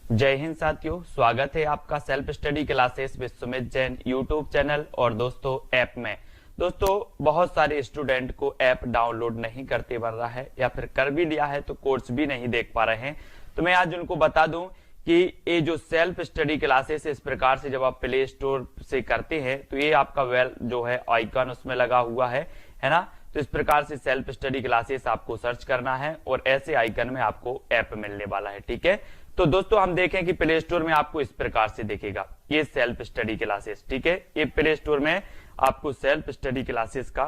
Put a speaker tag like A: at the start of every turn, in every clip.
A: जय हिंद साथियों, स्वागत है आपका self study classes with Sumit Jain YouTube channel और दोस्तों ऐप में। दोस्तों बहुत सारे स्टूडेंट को ऐप डाउनलोड नहीं करते बन रहा है या फिर कर भी लिया है तो कोर्स भी नहीं देख पा रहे हैं। तो मैं आज उनको बता दूं कि ये जो सेल्फ स्टडी क्लासेस इस प्रकार से जब आप प्ले स्टोर से करते हैं तो ये आपका वेल जो है आइकन उसमें लगा हुआ है ना। तो इस प्रकार से सेल्फ स्टडी क्लासेस आपको सर्च करना है और ऐसे आइकन में आपको ऐप मिलने वाला है। ठीक है, तो दोस्तों हम देखें कि प्ले स्टोर में आपको इस प्रकार से दिखेगा ये सेल्फ स्टडी क्लासेस। ठीक है, ये प्ले स्टोर में आपको सेल्फ स्टडी क्लासेस का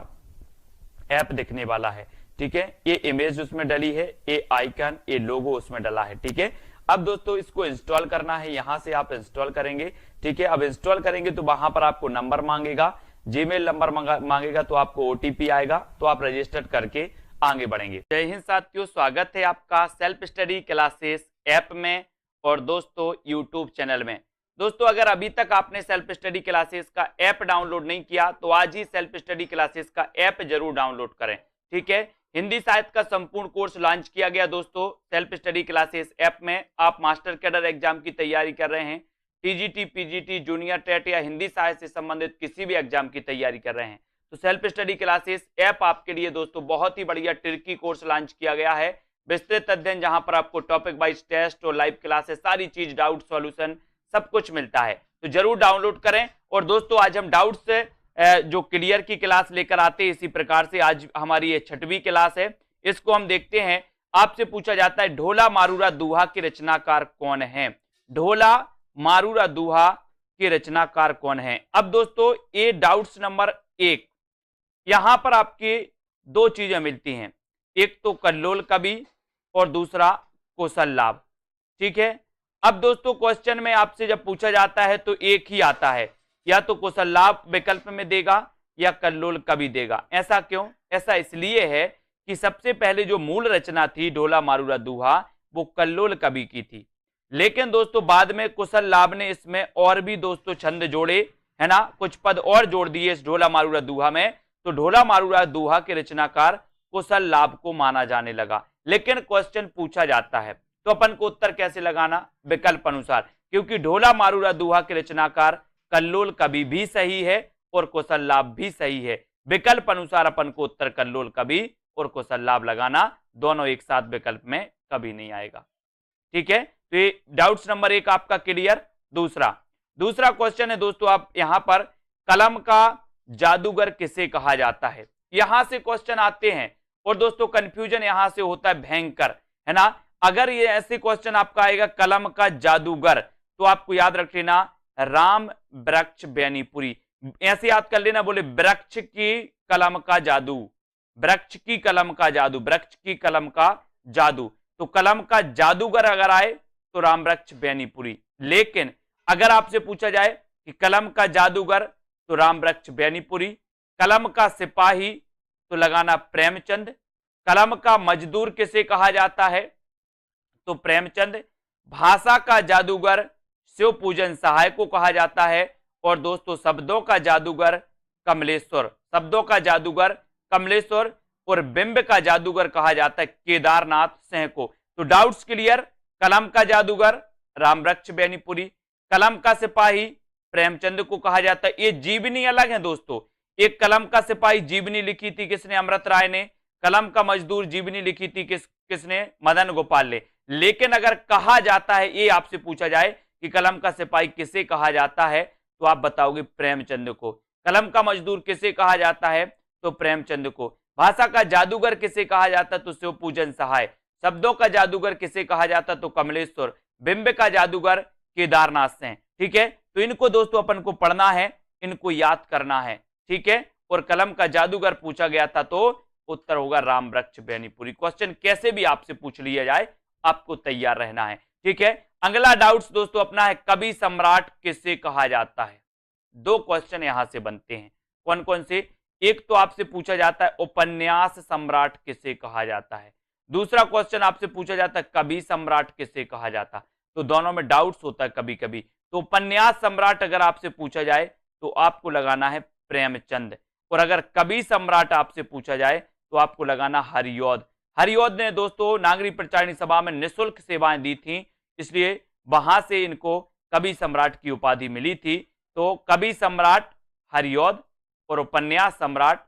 A: ऐप दिखने वाला है। ठीक है, ये इमेज उसमें डली है, ये आइकन, ये लोगो उसमें डला है। ठीक है, अब दोस्तों इसको इंस्टॉल करना है, यहां से आप इंस्टॉल करेंगे। ठीक है, अब इंस्टॉल करेंगे तो वहां पर आपको नंबर मांगेगा, जीमेल नंबर मांगेगा, तो आपको ओटीपी आएगा, तो आप रजिस्टर करके आगे बढ़ेंगे। जय हिंद साथियों, स्वागत है आपका सेल्फ स्टडी क्लासेस ऐप में और दोस्तों यूट्यूब चैनल में। दोस्तों अगर अभी तक आपने सेल्फ स्टडी क्लासेस का ऐप डाउनलोड नहीं किया तो आज ही सेल्फ स्टडी क्लासेस का ऐप जरूर डाउनलोड करें। ठीक है, हिंदी साहित्य का संपूर्ण कोर्स लॉन्च किया गया दोस्तों सेल्फ स्टडी क्लासेस ऐप में। आप मास्टर कैडर एग्जाम की तैयारी कर रहे हैं, टीजीटी, पीजीटी, जूनियर टेट या हिंदी साहित्य से संबंधित किसी भी एग्जाम की तैयारी कर रहे हैं तो सेल्फ स्टडी क्लासेस ऐप आपके लिए दोस्तों बहुत ही बढ़िया ट्रिकी कोर्स लॉन्च किया गया है। विस्तृत अध्ययन जहां पर आपको टॉपिक वाइज टेस्ट और लाइव क्लासेस सारी चीज, डाउट सॉल्यूशन सब कुछ मिलता है, तो जरूर डाउनलोड करें। और दोस्तों आज हम डाउट से जो क्लियर की क्लास लेकर आते हैं, इसी प्रकार से आज हमारी ये 6वीं क्लास है, इसको हम देखते हैं। आपसे पूछा जाता है ढोला मारूरा दोहा के रचनाकार कौन है। ढोला मारूरा दोहा के रचनाकार कौन है। अब दोस्तों ये डाउट्स नंबर 1, यहां पर आपकी दो चीजें मिलती हैं, एक तो कल्लोल कवि और दूसरा कौशल लाभ। ठीक है, अब दोस्तों क्वेश्चन में आपसे जब पूछा जाता है तो एक ही आता है, या तो कौशल लाभ विकल्प में देगा या कल्लोल कवि देगा। ऐसा क्यों? ऐसा इसलिए है कि सबसे पहले जो मूल रचना थी ढोला मारूरा दोहा वो कल्लोल कवि की थी, लेकिन दोस्तों बाद में कौशल लाभ ने इसमें और भी दोस्तों छंद जोड़े, है ना, कुछ पद और जोड़ दिए इस ढोला मारूरा दोहा में, तो ढोला मारूरा दोहा के रचनाकार कौशल लाभ को माना जाने लगा। लेकिन क्वेश्चन पूछा जाता है तो अपन को उत्तर कैसे लगाना? विकल्प अनुसार, क्योंकि ढोला मारूरा दोहा के रचनाकार कल्लोल कवि भी सही है और कौशल लाभ भी सही है। विकल्प अनुसार अपन को उत्तर कल्लोल कवि और कौशल लाभ लगाना, दोनों एक साथ विकल्प में कभी नहीं आएगा। ठीक है, तो ये डाउट्स नंबर 1 आपका क्लियर। दूसरा क्वेश्चन है दोस्तों, आप यहां पर कलम का जादूगर किसे कहा जाता है, यहां से क्वेश्चन आते हैं और दोस्तों कंफ्यूजन यहां से होता है भयंकर, है ना। अगर ये ऐसे क्वेश्चन आपका आएगा कलम का जादूगर तो आपको याद रख लेना राम वृक्ष बेनीपुरी, ऐसे याद कर लेना, बोले वृक्ष की कलम का जादू, वृक्ष की कलम का जादू, वृक्ष की कलम का जादू, तो कलम का जादूगर अगर आए तो राम वृक्ष बेनीपुरी। लेकिन अगर आपसे पूछा जाए कि कलम का जादूगर तो राम वृक्ष बेनीपुरी, कलम का सिपाही तो लगाना प्रेमचंद, कलम का मजदूर किसे कहा जाता है तो प्रेमचंद, भाषा का जादूगर शिव पूजन सहाय को कहा जाता है, और दोस्तों शब्दों का जादूगर कमलेश्वर, शब्दों का जादूगर कमलेश्वर, और बिंब का जादूगर कहा जाता है केदारनाथ सिंह को। तो डाउट्स क्लियर, कलम का जादूगर राम वृक्ष बेनीपुरी, कलम का सिपाही प्रेमचंद को कहा जाता है। ये जीवनी अलग है दोस्तों, एक कलम का सिपाही जीवनी लिखी थी किसने? अमृत राय ने। कलम का मजदूर जीवनी लिखी थी किसने? मदन गोपाल ने। लेकिन अगर कहा जाता है, ये आपसे पूछा जाए कि कलम का सिपाही किसे कहा जाता है तो आप बताओगे प्रेमचंद को। कलम का मजदूर किसे कहा जाता है तो प्रेमचंद को। भाषा का जादूगर किसे कहा जाता तो शिव पूजन सहाय, शब्दों का जादूगर किसे कहा जाता तो कमलेश्वर, बिंब का जादूगर केदारनाथ सिंह। ठीक है, तो इनको दोस्तों अपन को पढ़ना है, इनको याद करना है। ठीक है, और कलम का जादूगर पूछा गया था तो उत्तर होगा राम वृक्ष बेनीपुरी। क्वेश्चन कैसे भी आपसे पूछ लिया जाए आपको तैयार रहना है। ठीक है, अगला डाउट्स दोस्तों अपना है कवि सम्राट किसे कहा जाता है। दो क्वेश्चन यहां से बनते हैं, कौन कौन से? एक तो आपसे पूछा जाता है उपन्यास सम्राट किसे कहा जाता है, दूसरा क्वेश्चन आपसे पूछा जाता है कवि सम्राट किसे कहा जाता। तो दोनों में डाउट्स होता है कभी कभी। तो उपन्यास सम्राट अगर आपसे पूछा जाए तो आपको लगाना है प्रेमचंद, और अगर कवि सम्राट आपसे पूछा जाए तो आपको लगाना हरिऔध। हरिऔध ने दोस्तों नागरिक प्रचारिणी सभा में निःशुल्क सेवाएं दी थी, इसलिए वहां से इनको कवि सम्राट की उपाधि मिली थी। तो कवि सम्राट हरिऔध और उपन्यास सम्राट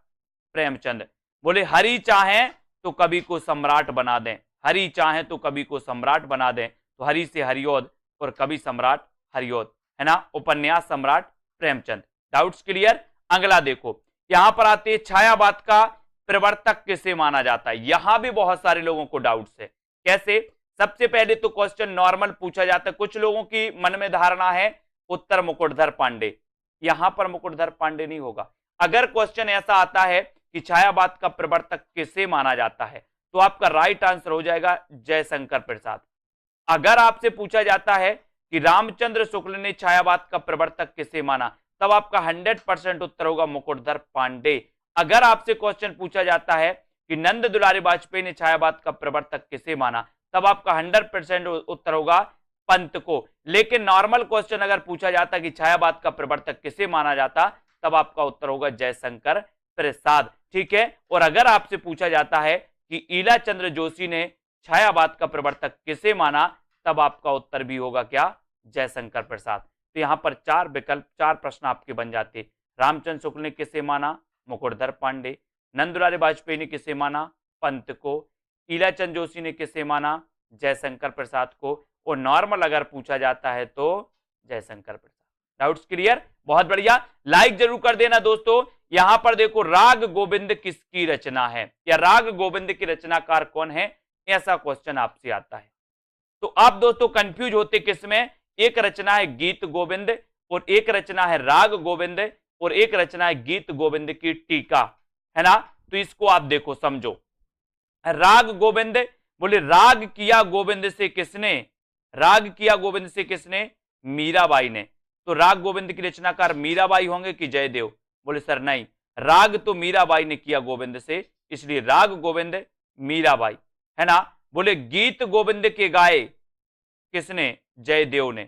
A: प्रेमचंद। बोले हरि चाहे तो कवि को सम्राट बना दें, हरि चाहे तो कवि को सम्राट बना दें, तो हरि से हरिऔध और कवि सम्राट हरिऔध, है ना, उपन्यास सम्राट प्रेमचंद। Doubts clear? अगला देखो, यहां पर आते छायावाद का प्रवर्तक किसे माना जाता है। यहां भी बहुत सारे लोगों को डाउट्स है। कैसे? सबसे पहले तो क्वेश्चन नॉर्मल पूछा जाता है। कुछ लोगों की मन में धारणा है उत्तर मुकुटधर पांडे। यहां पर मुकुटधर पांडे नहीं होगा। अगर क्वेश्चन ऐसा आता है कि छायावाद का प्रवर्तक किसे माना जाता है, तो आपका राइट आंसर हो जाएगा जयशंकर प्रसाद। अगर आपसे पूछा जाता है कि रामचंद्र शुक्ल ने छायावाद का प्रवर्तक किसे माना, तब आपका 100% उत्तर होगा मुकुटधर पांडे। अगर आपसे क्वेश्चन पूछा जाता है कि नंद दुलारी वाजपेयी ने छायावाद का प्रवर्तक किसे माना, तब आपका 100% उत्तर होगा पंत को। लेकिन नॉर्मल क्वेश्चन अगर पूछा जाता कि छायावाद का प्रवर्तक किसे माना जाता, तब आपका उत्तर होगा जयशंकर प्रसाद। ठीक है। और अगर आपसे पूछा जाता है कि ईला चंद्र जोशी ने छायावाद का प्रवर्तक किसे माना, तब आपका उत्तर भी होगा क्या? जयशंकर प्रसाद। तो यहां पर 4 विकल्प, 4 प्रश्न आपके बन जाते। रामचंद्र शुक्ल ने किसे माना? मुकुटधर पांडे। नंद दुलारी वाजपेयी ने किसे माना? पंत को। ईला चंद्र जोशी ने किसे माना? जयशंकर प्रसाद को। और नॉर्मल अगर पूछा जाता है तो जयशंकर प्रसाद। Doubts clear? बहुत बढ़िया, लाइक जरूर कर देना दोस्तों। यहां पर देखो, राग गोविंद किसकी रचना है, या राग गोविंद की रचनाकार कौन है, ऐसा क्वेश्चन आपसे आता है। तो आप दोस्तों कंफ्यूज होते किसमें? एक रचना है गीत गोविंद, और एक रचना है राग गोविंद, और एक रचना है गीत गोविंद की टीका, है ना। तो इसको आप देखो, समझो। राग गोविंद, बोले राग किया गोविंद से किसने? राग किया गोविंद से किसने? मीराबाई ने। तो राग गोविंद की रचनाकार मीराबाई होंगे कि जयदेव? बोले सर नहीं, राग तो मीराबाई ने किया गोविंद से, इसलिए राग गोविंद मीराबाई, है ना। बोले गीत गोविंद के गाए किसने? जयदेव ने,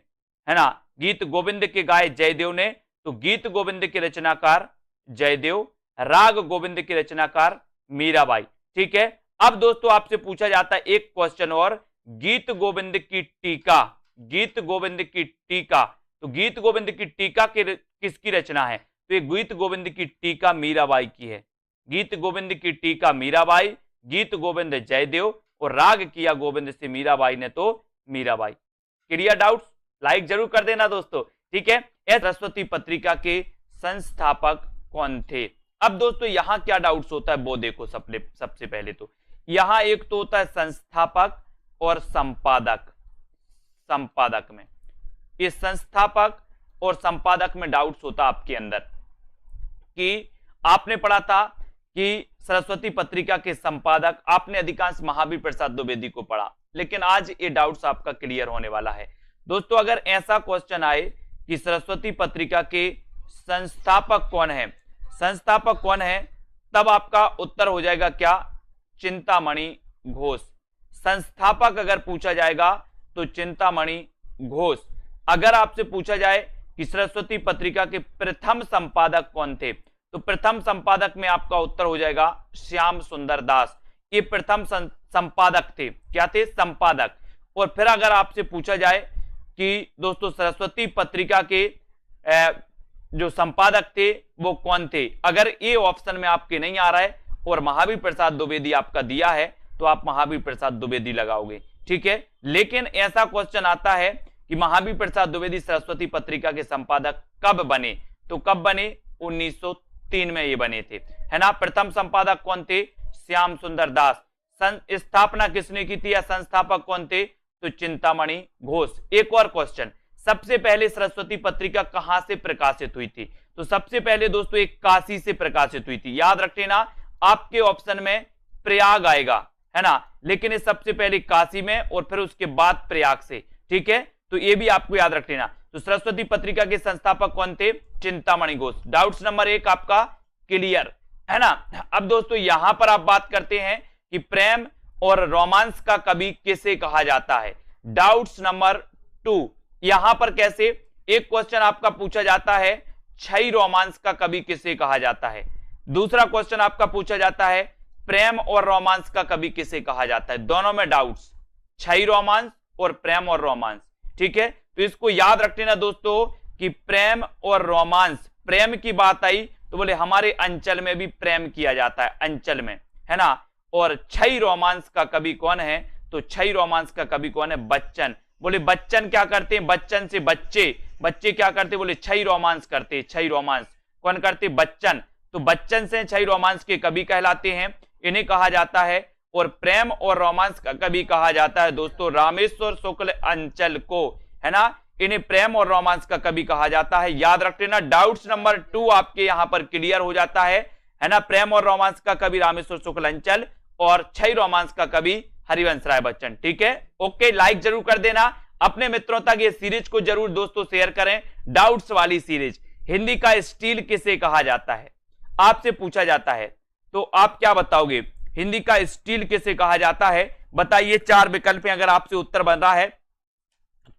A: है ना। गीत गोविंद के गाए जयदेव ने, तो गीत गोविंद के रचनाकार जयदेव, राग गोविंद की रचनाकार मीराबाई। ठीक है। अब दोस्तों आपसे पूछा जाता है एक क्वेश्चन और, गीत गोविंद की टीका, गीत गोविंद की टीका, तो गीत गोविंद की टीका किसकी रचना है? तो ये गीत गोविंद की टीका मीराबाई की है। गीत गोविंद की टीका मीराबाई, गीत गोविंद जयदेव, और राग किया गोविंद से मीराबाई ने, तो मीराबाई। Clear doubts? लाइक जरूर कर देना दोस्तों। ठीक है। सरस्वती पत्रिका के संस्थापक कौन थे? अब दोस्तों यहां क्या डाउट्स होता है वो देखो। सबसे पहले तो यहां एक तो होता है संस्थापक और संपादक। संपादक में, इस संस्थापक और संपादक में डाउट्स होता आपके अंदर कि आपने पढ़ा था कि सरस्वती पत्रिका के संपादक आपने अधिकांश महावीर प्रसाद द्विवेदी को पढ़ा, लेकिन आज ये डाउट्स आपका क्लियर होने वाला है दोस्तों। अगर ऐसा क्वेश्चन आए कि सरस्वती पत्रिका के संस्थापक कौन है, संस्थापक कौन है, तब आपका उत्तर हो जाएगा क्या? चिंतामणि घोष। संस्थापक अगर पूछा जाएगा तो चिंतामणि घोष। अगर आपसे पूछा जाए कि सरस्वती पत्रिका के प्रथम संपादक कौन थे, तो प्रथम संपादक में आपका उत्तर हो जाएगा श्याम सुंदर दास। ये प्रथम संपादक थे। क्या थे? संपादक। और फिर अगर आपसे पूछा जाए कि दोस्तों सरस्वती पत्रिका के जो संपादक थे वो कौन थे, अगर ये ऑप्शन में आपके नहीं आ रहा है और महावीर प्रसाद द्विवेदी आपका दिया है, तो आप महावीर प्रसाद द्विवेदी लगाओगे। ठीक है। लेकिन ऐसा क्वेश्चन आता है कि महावीर प्रसाद द्विवेदी सरस्वती पत्रिका के संपादक कब बने, तो कब बने? 1903 में ये बने थे, है ना। प्रथम संपादक कौन थे? श्याम सुंदर दास। स्थापना किसने की थी या संस्थापक कौन थे? तो चिंतामणि घोष। एक और क्वेश्चन, सबसे पहले सरस्वती पत्रिका कहां से प्रकाशित हुई थी? तो सबसे पहले दोस्तों एक काशी से प्रकाशित हुई थी। याद रख लेना, आपके ऑप्शन में प्रयाग आएगा, है ना, लेकिन ये सबसे पहले काशी में और फिर उसके बाद प्रयाग से। ठीक है। तो ये भी आपको याद रख लेना। तो सरस्वती पत्रिका के संस्थापक कौन थे? चिंतामणि घोष। डाउट्स नंबर 1 आपका क्लियर, है ना। अब दोस्तों यहां पर आप बात करते हैं कि प्रेम और रोमांस का कवि किसे कहा जाता है। डाउट्स नंबर 2, यहां पर कैसे? एक क्वेश्चन आपका पूछा जाता है छई रोमांस का कवि किसे कहा जाता है। दूसरा क्वेश्चन आपका पूछा जाता है प्रेम और रोमांस का कवि किसे कहा जाता है। दोनों में डाउट्स, छई रोमांस और प्रेम और रोमांस। ठीक है, तो इसको याद रख लेना दोस्तों कि प्रेम और रोमांस, प्रेम की बात आई तो बोले हमारे अंचल में भी प्रेम किया जाता है, अंचल में, है ना। और छई रोमांस का कवि कौन है, तो छई रोमांस का कवि कौन है, बच्चन। बोले बच्चन क्या करते हैं, बच्चन से बच्चे, बच्चे क्या करते, बोले छई रोमांस करते, छई रोमांस कौन करते, बच्चन। तो बच्चन से छई रोमांस के कवि कहलाते हैं, इन्हें कहा जाता है। और प्रेम और रोमांस का कवि कहा जाता है दोस्तों रामेश्वर शुक्ल अंचल को, है ना। इन्हें प्रेम और रोमांस का कवि कहा जाता है, याद रख लेना। डाउट्स नंबर 2 आपके यहां पर क्लियर हो जाता है ना। प्रेम और रोमांस का कवि रामेश्वर शुक्ल अंचल और छई रोमांस का कवि हरिवंश राय बच्चन, ठीक है। ओके, लाइक जरूर कर देना, अपने मित्रों तक ये सीरीज को जरूर दोस्तों शेयर करें। डाउट्स वाली सीरीज, हिंदी का स्टील किसे कहा जाता है, आपसे पूछा जाता है, तो आप क्या बताओगे, हिंदी का स्टील किसे कहा जाता है, बताइए। 4 विकल्प हैं, अगर आपसे उत्तर बन रहा है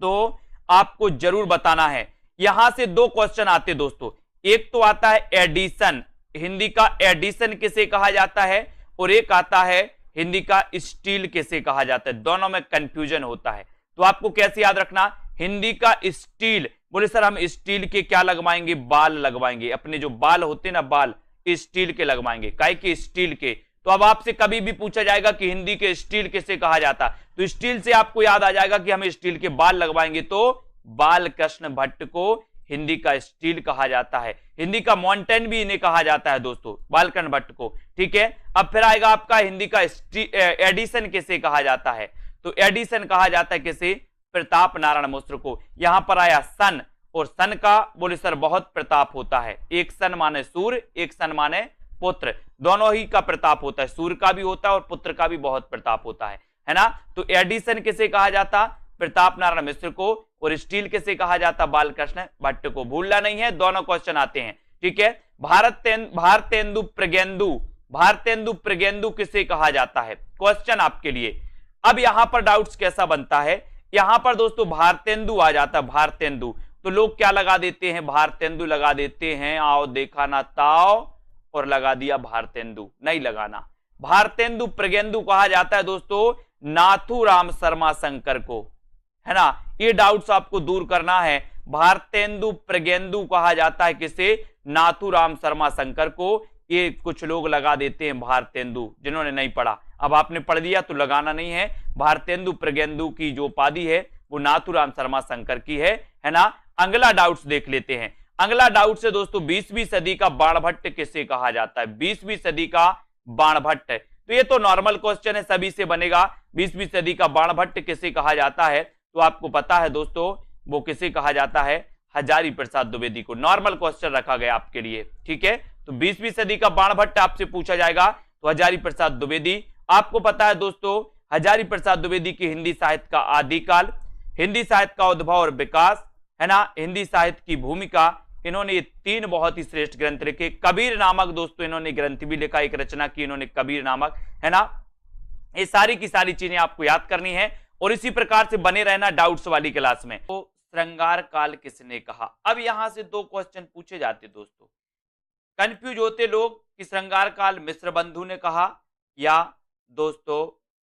A: तो आपको जरूर बताना है। यहां से 2 क्वेश्चन आते दोस्तों, एक तो आता है एडिशन, हिंदी का एडिशन किसे कहा जाता है, और एक आता है हिंदी का स्टील किसे कहा जाता है, दोनों में कंफ्यूजन होता है। तो आपको कैसे याद रखना, हिंदी का स्टील, बोले सर हम स्टील के क्या लगवाएंगे, बाल लगवाएंगे, अपने जो बाल होते ना बाल स्टील के लगवाएंगे, काहे के स्टील के। तो अब आपसे कभी भी पूछा जाएगा कि हिंदी के स्टील किसे कहा जाता, तो स्टील से आपको याद आ जाएगा कि हम स्टील के बाल लगवाएंगे, तो बाल कृष्ण भट्ट को हिंदी का स्टील कहा जाता है। हिंदी का माउंटेन भी इन्हें कहा जाता है दोस्तों, बालकृष्ण भट्ट को, ठीक है। अब फिर आएगा आपका हिंदी का एडिशन किसे कहा जाता है, तो एडिशन कहा जाता है किसे, प्रताप नारायण मिश्र को। यहां पर आया सन, और सन का बोले सर बहुत प्रताप होता है, एक सन माने सूर्य, एक सन माने पुत्र, दोनों ही का प्रताप होता है, सूर्य का भी होता है और पुत्र का भी बहुत प्रताप होता है ना। तो एडिशन किसे कहा जाता, प्रताप नारायण मिश्र को, और स्टील किसे कहा जाता, बालकृष्ण भट्ट को। भूलना नहीं है, दोनों क्वेश्चन आते हैं, ठीक है। भारतेंदु प्रगेंदु, भारतेंदु प्रगेंदु किसे कहा जाता है, क्वेश्चन आपके लिए। अब यहां पर डाउट्स कैसा बनता है, यहां पर दोस्तों भारतेंदु आ जाता है, भारतेंदु, तो लोग क्या लगा देते हैं, भारतेंदु लगा देते हैं, आओ देखा ना ताओ, और लगा दिया भारतेंदु, नहीं लगाना। भारतेंदु प्रगेंदु कहा जाता है दोस्तों नाथूराम शर्मा शंकर को, है ना। ये डाउट्स आपको दूर करना है, भारतेंदु प्रगेंदु कहा जाता है किसे, नाथूराम शर्मा शंकर को। ये कुछ लोग लगा देते हैं भारतेंदु, जिन्होंने नहीं पढ़ा, अब आपने पढ़ दिया तो लगाना नहीं है। भारतेंदु प्रगेंदु की जो उपाधि है वो नाथूराम शर्मा शंकर की है ना। अगला डाउट्स देख लेते हैं, अगला डाउट से दोस्तों 20वीं सदी का बाणभट्ट किसे कहा जाता है, 20वीं सदी का बाणभट्ट। तो ये तो नॉर्मल क्वेश्चन है, सभी से बनेगा, 20वीं सदी का बाणभट्ट किसे कहा जाता है, तो आपको पता है दोस्तों वो किसे कहा जाता है, हजारी प्रसाद द्विवेदी को। नॉर्मल क्वेश्चन रखा गया आपके लिए, ठीक है। तो 20वीं सदी का बाणभट्ट आपसे पूछा जाएगा तो हजारी प्रसाद द्विवेदी। आपको पता है दोस्तों हजारी प्रसाद द्विवेदी की हिंदी साहित्य का आदिकाल, हिंदी साहित्य का उद्भव और विकास, है ना, हिंदी साहित्य की भूमिका, इन्होंने 3 बहुत ही श्रेष्ठ ग्रंथ लिखे। कबीर नामक दोस्तों इन्होंने ग्रंथ भी लिखा, एक रचना की इन्होंने कबीर नामक, है ना। ये सारी की सारी चीजें आपको याद करनी है और इसी प्रकार से बने रहना डाउट्स वाली क्लास में। तो श्रृंगार काल किसने कहा, अब यहां से 2 क्वेश्चन पूछे जाते दोस्तों, कंफ्यूज होते लोग कि श्रृंगार काल मिश्र बंधु ने कहा या दोस्तों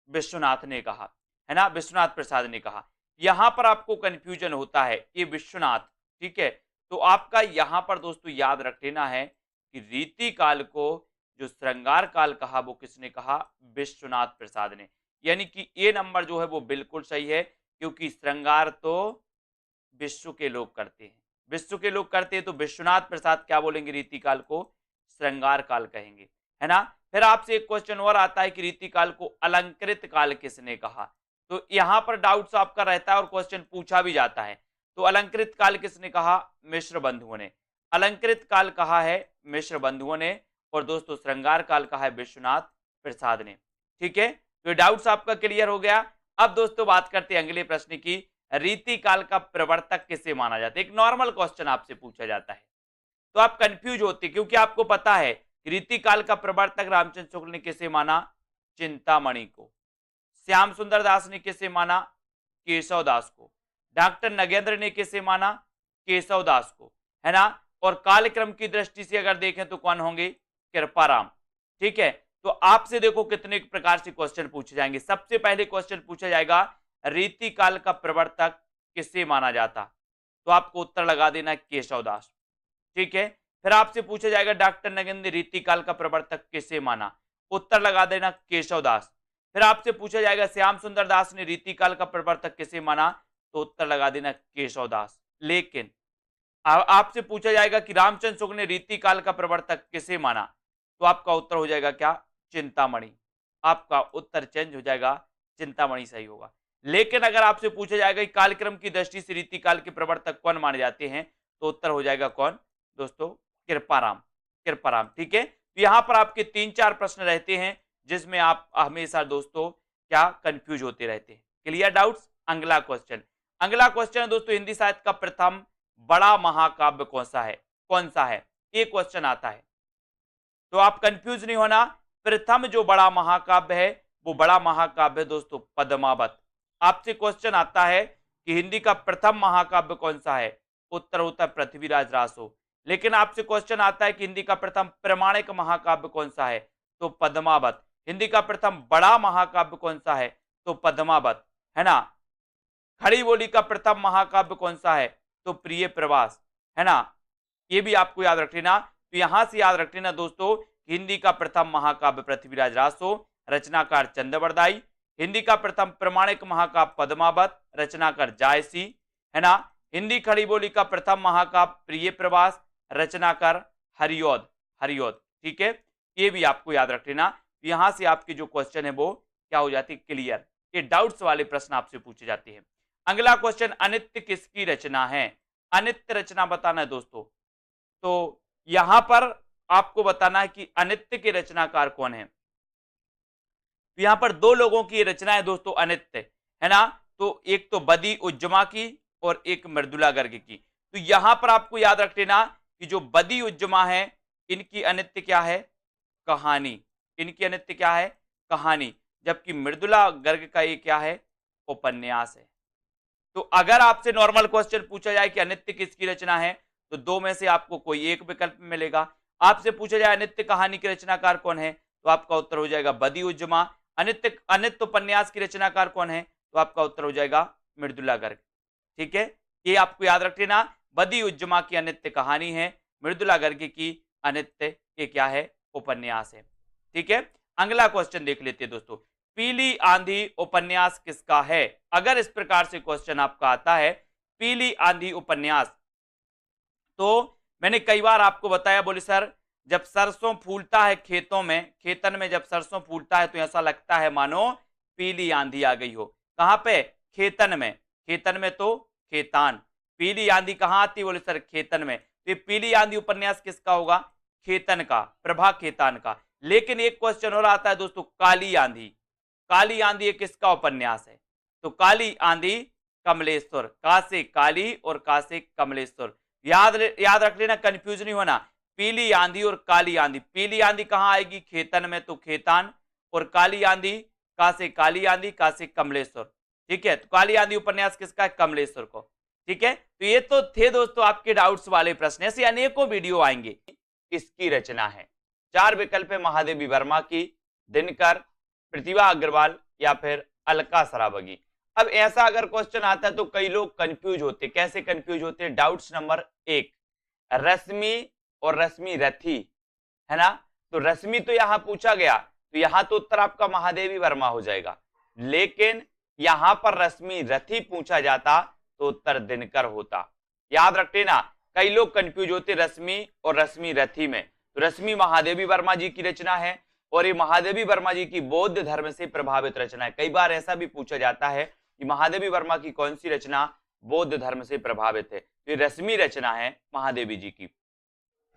A: विश्वनाथ ने कहा, है ना, विश्वनाथ प्रसाद ने कहा। यहां पर आपको कंफ्यूजन होता है, ये विश्वनाथ, ठीक है। तो आपका यहां पर दोस्तों याद रख लेना है कि रीति काल को जो श्रृंगार काल कहा वो किसने कहा, विश्वनाथ प्रसाद ने। यानी कि ये नंबर जो है वो बिल्कुल सही है, क्योंकि श्रृंगार तो विश्व के लोग करते हैं, विश्व के लोग करते हैं, तो विश्वनाथ प्रसाद क्या बोलेंगे, रीति काल को श्रृंगार काल कहेंगे, है ना। फिर आपसे एक क्वेश्चन और आता है कि रीति काल को अलंकृत काल किसने कहा, तो यहां पर डाउट्स आपका रहता है और क्वेश्चन पूछा भी जाता है। तो अलंकृत काल किसने कहा, मिश्र बंधुओं ने, अलंकृत काल कहा है मिश्र बंधुओं ने, और दोस्तों श्रृंगार काल कहा है विश्वनाथ प्रसाद ने, ठीक है। तो डाउट्स आपका क्लियर हो गया। अब दोस्तों बात करते हैं अगले प्रश्न की, रीति काल का प्रवर्तक किसे माना जाता है। एक नॉर्मल क्वेश्चन आपसे पूछा जाता है तो आप कंफ्यूज होते, क्योंकि आपको पता है रीति काल का प्रवर्तक रामचंद्र शुक्ल ने किसे माना, चिंतामणि को। श्याम सुंदर दास ने किसे माना, केशव दास को। डॉक्टर नगेंद्र ने किसे माना, केशव दास को, है ना। और कालक्रम की दृष्टि से अगर देखें तो कौन होंगे, कृपाराम, ठीक है। तो आपसे देखो कितने प्रकार से क्वेश्चन पूछे जाएंगे। सबसे पहले क्वेश्चन पूछा जाएगा रीति काल का प्रवर्तक किसे माना जाता, तो आपको उत्तर लगा देना है केशवदास। ठीक है, फिर आपसे पूछा जाएगा डॉक्टर नगिन ने रीतिकाल का प्रवर्तक किसे माना, उत्तर लगा देना केशवदास। फिर आपसे पूछा जाएगा श्याम सुंदर दास ने रीतिकाल का प्रवर्तक किसे माना, तो उत्तर लगा देना केशवदास। लेकिन आपसे पूछा जाएगा कि रामचंद्र शुक्ल ने रीतिकाल का प्रवर्तक किसे माना, तो आपका उत्तर हो जाएगा क्या, चिंतामणि। आपका उत्तर चेंज हो जाएगा, चिंतामणि सही होगा। लेकिन अगर आपसे पूछा जाएगा कि कालक्रम की दृष्टि से रीतिकाल के प्रवर्तक कौन माने जाते हैं, तो उत्तर हो जाएगा कौन दोस्तों, कृपाराम। कृपाराम। ठीक है, तो यहां पर आपके 3-4 प्रश्न रहते हैं जिसमें आप हमेशा दोस्तों क्या कंफ्यूज होते रहते हैं। Clear doubts. अगला क्वेश्चन, अगला क्वेश्चन है दोस्तों, हिंदी साहित्य का प्रथम बड़ा महाकाव्य कौन सा है, कौन सा है, ये क्वेश्चन आता है। तो आप कंफ्यूज नहीं होना, प्रथम जो बड़ा महाकाव्य है वो बड़ा महाकाव्य है दोस्तों पद्मावत। आपसे क्वेश्चन आता है कि हिंदी का प्रथम महाकाव्य कौन सा है, उत्तर होता है पृथ्वीराज रासो। लेकिन आपसे क्वेश्चन आता है कि हिंदी का प्रथम प्रमाणिक महाकाव्य कौन सा है, तो पद्मावत। हिंदी का प्रथम बड़ा महाकाव्य कौन सा है, तो पद्मावत, है ना। खड़ी बोली का प्रथम महाकाव्य कौन सा है, तो प्रिय प्रवास, है ना। ये भी आपको याद रख लेना। तो यहां से याद रख लेना दोस्तों, हिंदी का प्रथम महाकाव्य पृथ्वीराज रासो, रचनाकार चंद्रवरदाई। हिंदी का प्रथम प्रमाणिक महाकाव्य पद्मावत, रचनाकार जायसी, है ना। हिंदी खड़ी बोली का प्रथम महाकाव्य प्रिय प्रवास, रचनाकार हरिऔध, हरिऔध। ठीक है, ये भी आपको याद रख लेना। यहां से आपके जो क्वेश्चन है वो क्या हो जाती है, क्लियर। ये डाउट्स वाले प्रश्न आपसे पूछे जाते हैं। अगला क्वेश्चन, अनित्य किसकी रचना है, अनित्य रचना बताना है दोस्तों। तो यहां पर आपको बताना है कि अनित्य के रचनाकार कौन है। तो यहां पर दो लोगों की रचना है दोस्तों अनित्य, है ना। तो एक तो बदी उज्जमा की और एक मृदुला गर्ग की। तो यहां पर आपको याद रख लेना कि जो बदी उज्जमा है इनकी अनित्य क्या है, कहानी। इनकी अनित्य क्या है, कहानी। जबकि मृदुला गर्ग का ये क्या है, उपन्यास है। तो अगर आपसे नॉर्मल क्वेश्चन पूछा जाए कि अनित्य किसकी रचना है, तो दो में से आपको कोई एक विकल्प मिलेगा। आपसे पूछा जाए अनित्य कहानी के रचनाकार कौन है, तो आपका उत्तर हो जाएगा बदी उज्जमा। अनित्य अनित्य उपन्यास की रचनाकार कौन है, तो आपका उत्तर हो जाएगा मृदुला गर्ग। ठीक है, ये आपको याद रख लेना। बदी उज्जमा की अनित्य कहानी है, मृदुला गर्ग की अनित्य ये क्या है, उपन्यास है। ठीक है, अगला क्वेश्चन देख लेते हैं दोस्तों, पीली आंधी उपन्यास किसका है। अगर इस प्रकार से क्वेश्चन आपका आता है पीली आंधी उपन्यास, तो मैंने कई बार आपको बताया, बोले सर जब सरसों फूलता है खेतों में, खेतन में जब सरसों फूलता है तो ऐसा लगता है मानो पीली आंधी आ गई हो। कहां पे, खेतन में। खेतन में तो खेतान, पीली आंधी कहां आती, बोले सर खेतन में। तो पीली आंधी उपन्यास किसका होगा, खेतन का, प्रभा खेतान का। लेकिन एक क्वेश्चन और आता है दोस्तों, काली आंधी। काली आंधी किसका उपन्यास है, तो काली आंधी कमलेश्वर, का से काली और का से कमलेश्वर। याद रख लेना, कंफ्यूज नहीं होना। पीली आंधी और काली आंधी, पीली आंधी कहां आएगी, खेतन में तो खेतान, और काली आंधी का से काली आंधी, का से कमलेश्वर। ठीक है, तो काली आंधी उपन्यास किसका है, कमलेश्वर को। ठीक है, तो ये तो थे दोस्तों आपके डाउट्स वाले प्रश्न। ऐसे अनेकों वीडियो आएंगे। किसकी रचना है, 4 विकल्प है, महादेवी वर्मा की, दिनकर, प्रतिभा अग्रवाल या फिर अलका सरावगी। अब ऐसा अगर क्वेश्चन आता है तो कई लोग कंफ्यूज होते, कैसे कंफ्यूज होते हैं। डाउट्स नंबर 1, रश्मि और रश्मि रथी, है ना। तो रश्मि तो यहां पूछा गया, तो यहां तो उत्तर आपका महादेवी वर्मा हो जाएगा। लेकिन यहां पर रश्मि रथी पूछा जाता तो उत्तर दिनकर होता। याद रख लेना, कई लोग कंफ्यूज होते रश्मि और रश्मि रथी में। तो रश्मि महादेवी वर्मा जी की रचना है और ये महादेवी वर्मा जी की बौद्ध धर्म से प्रभावित रचना है। कई बार ऐसा भी पूछा जाता है कि महादेवी वर्मा की कौन सी रचना बौद्ध धर्म से प्रभावित है, तो ये रश्मि रचना है महादेवी जी की।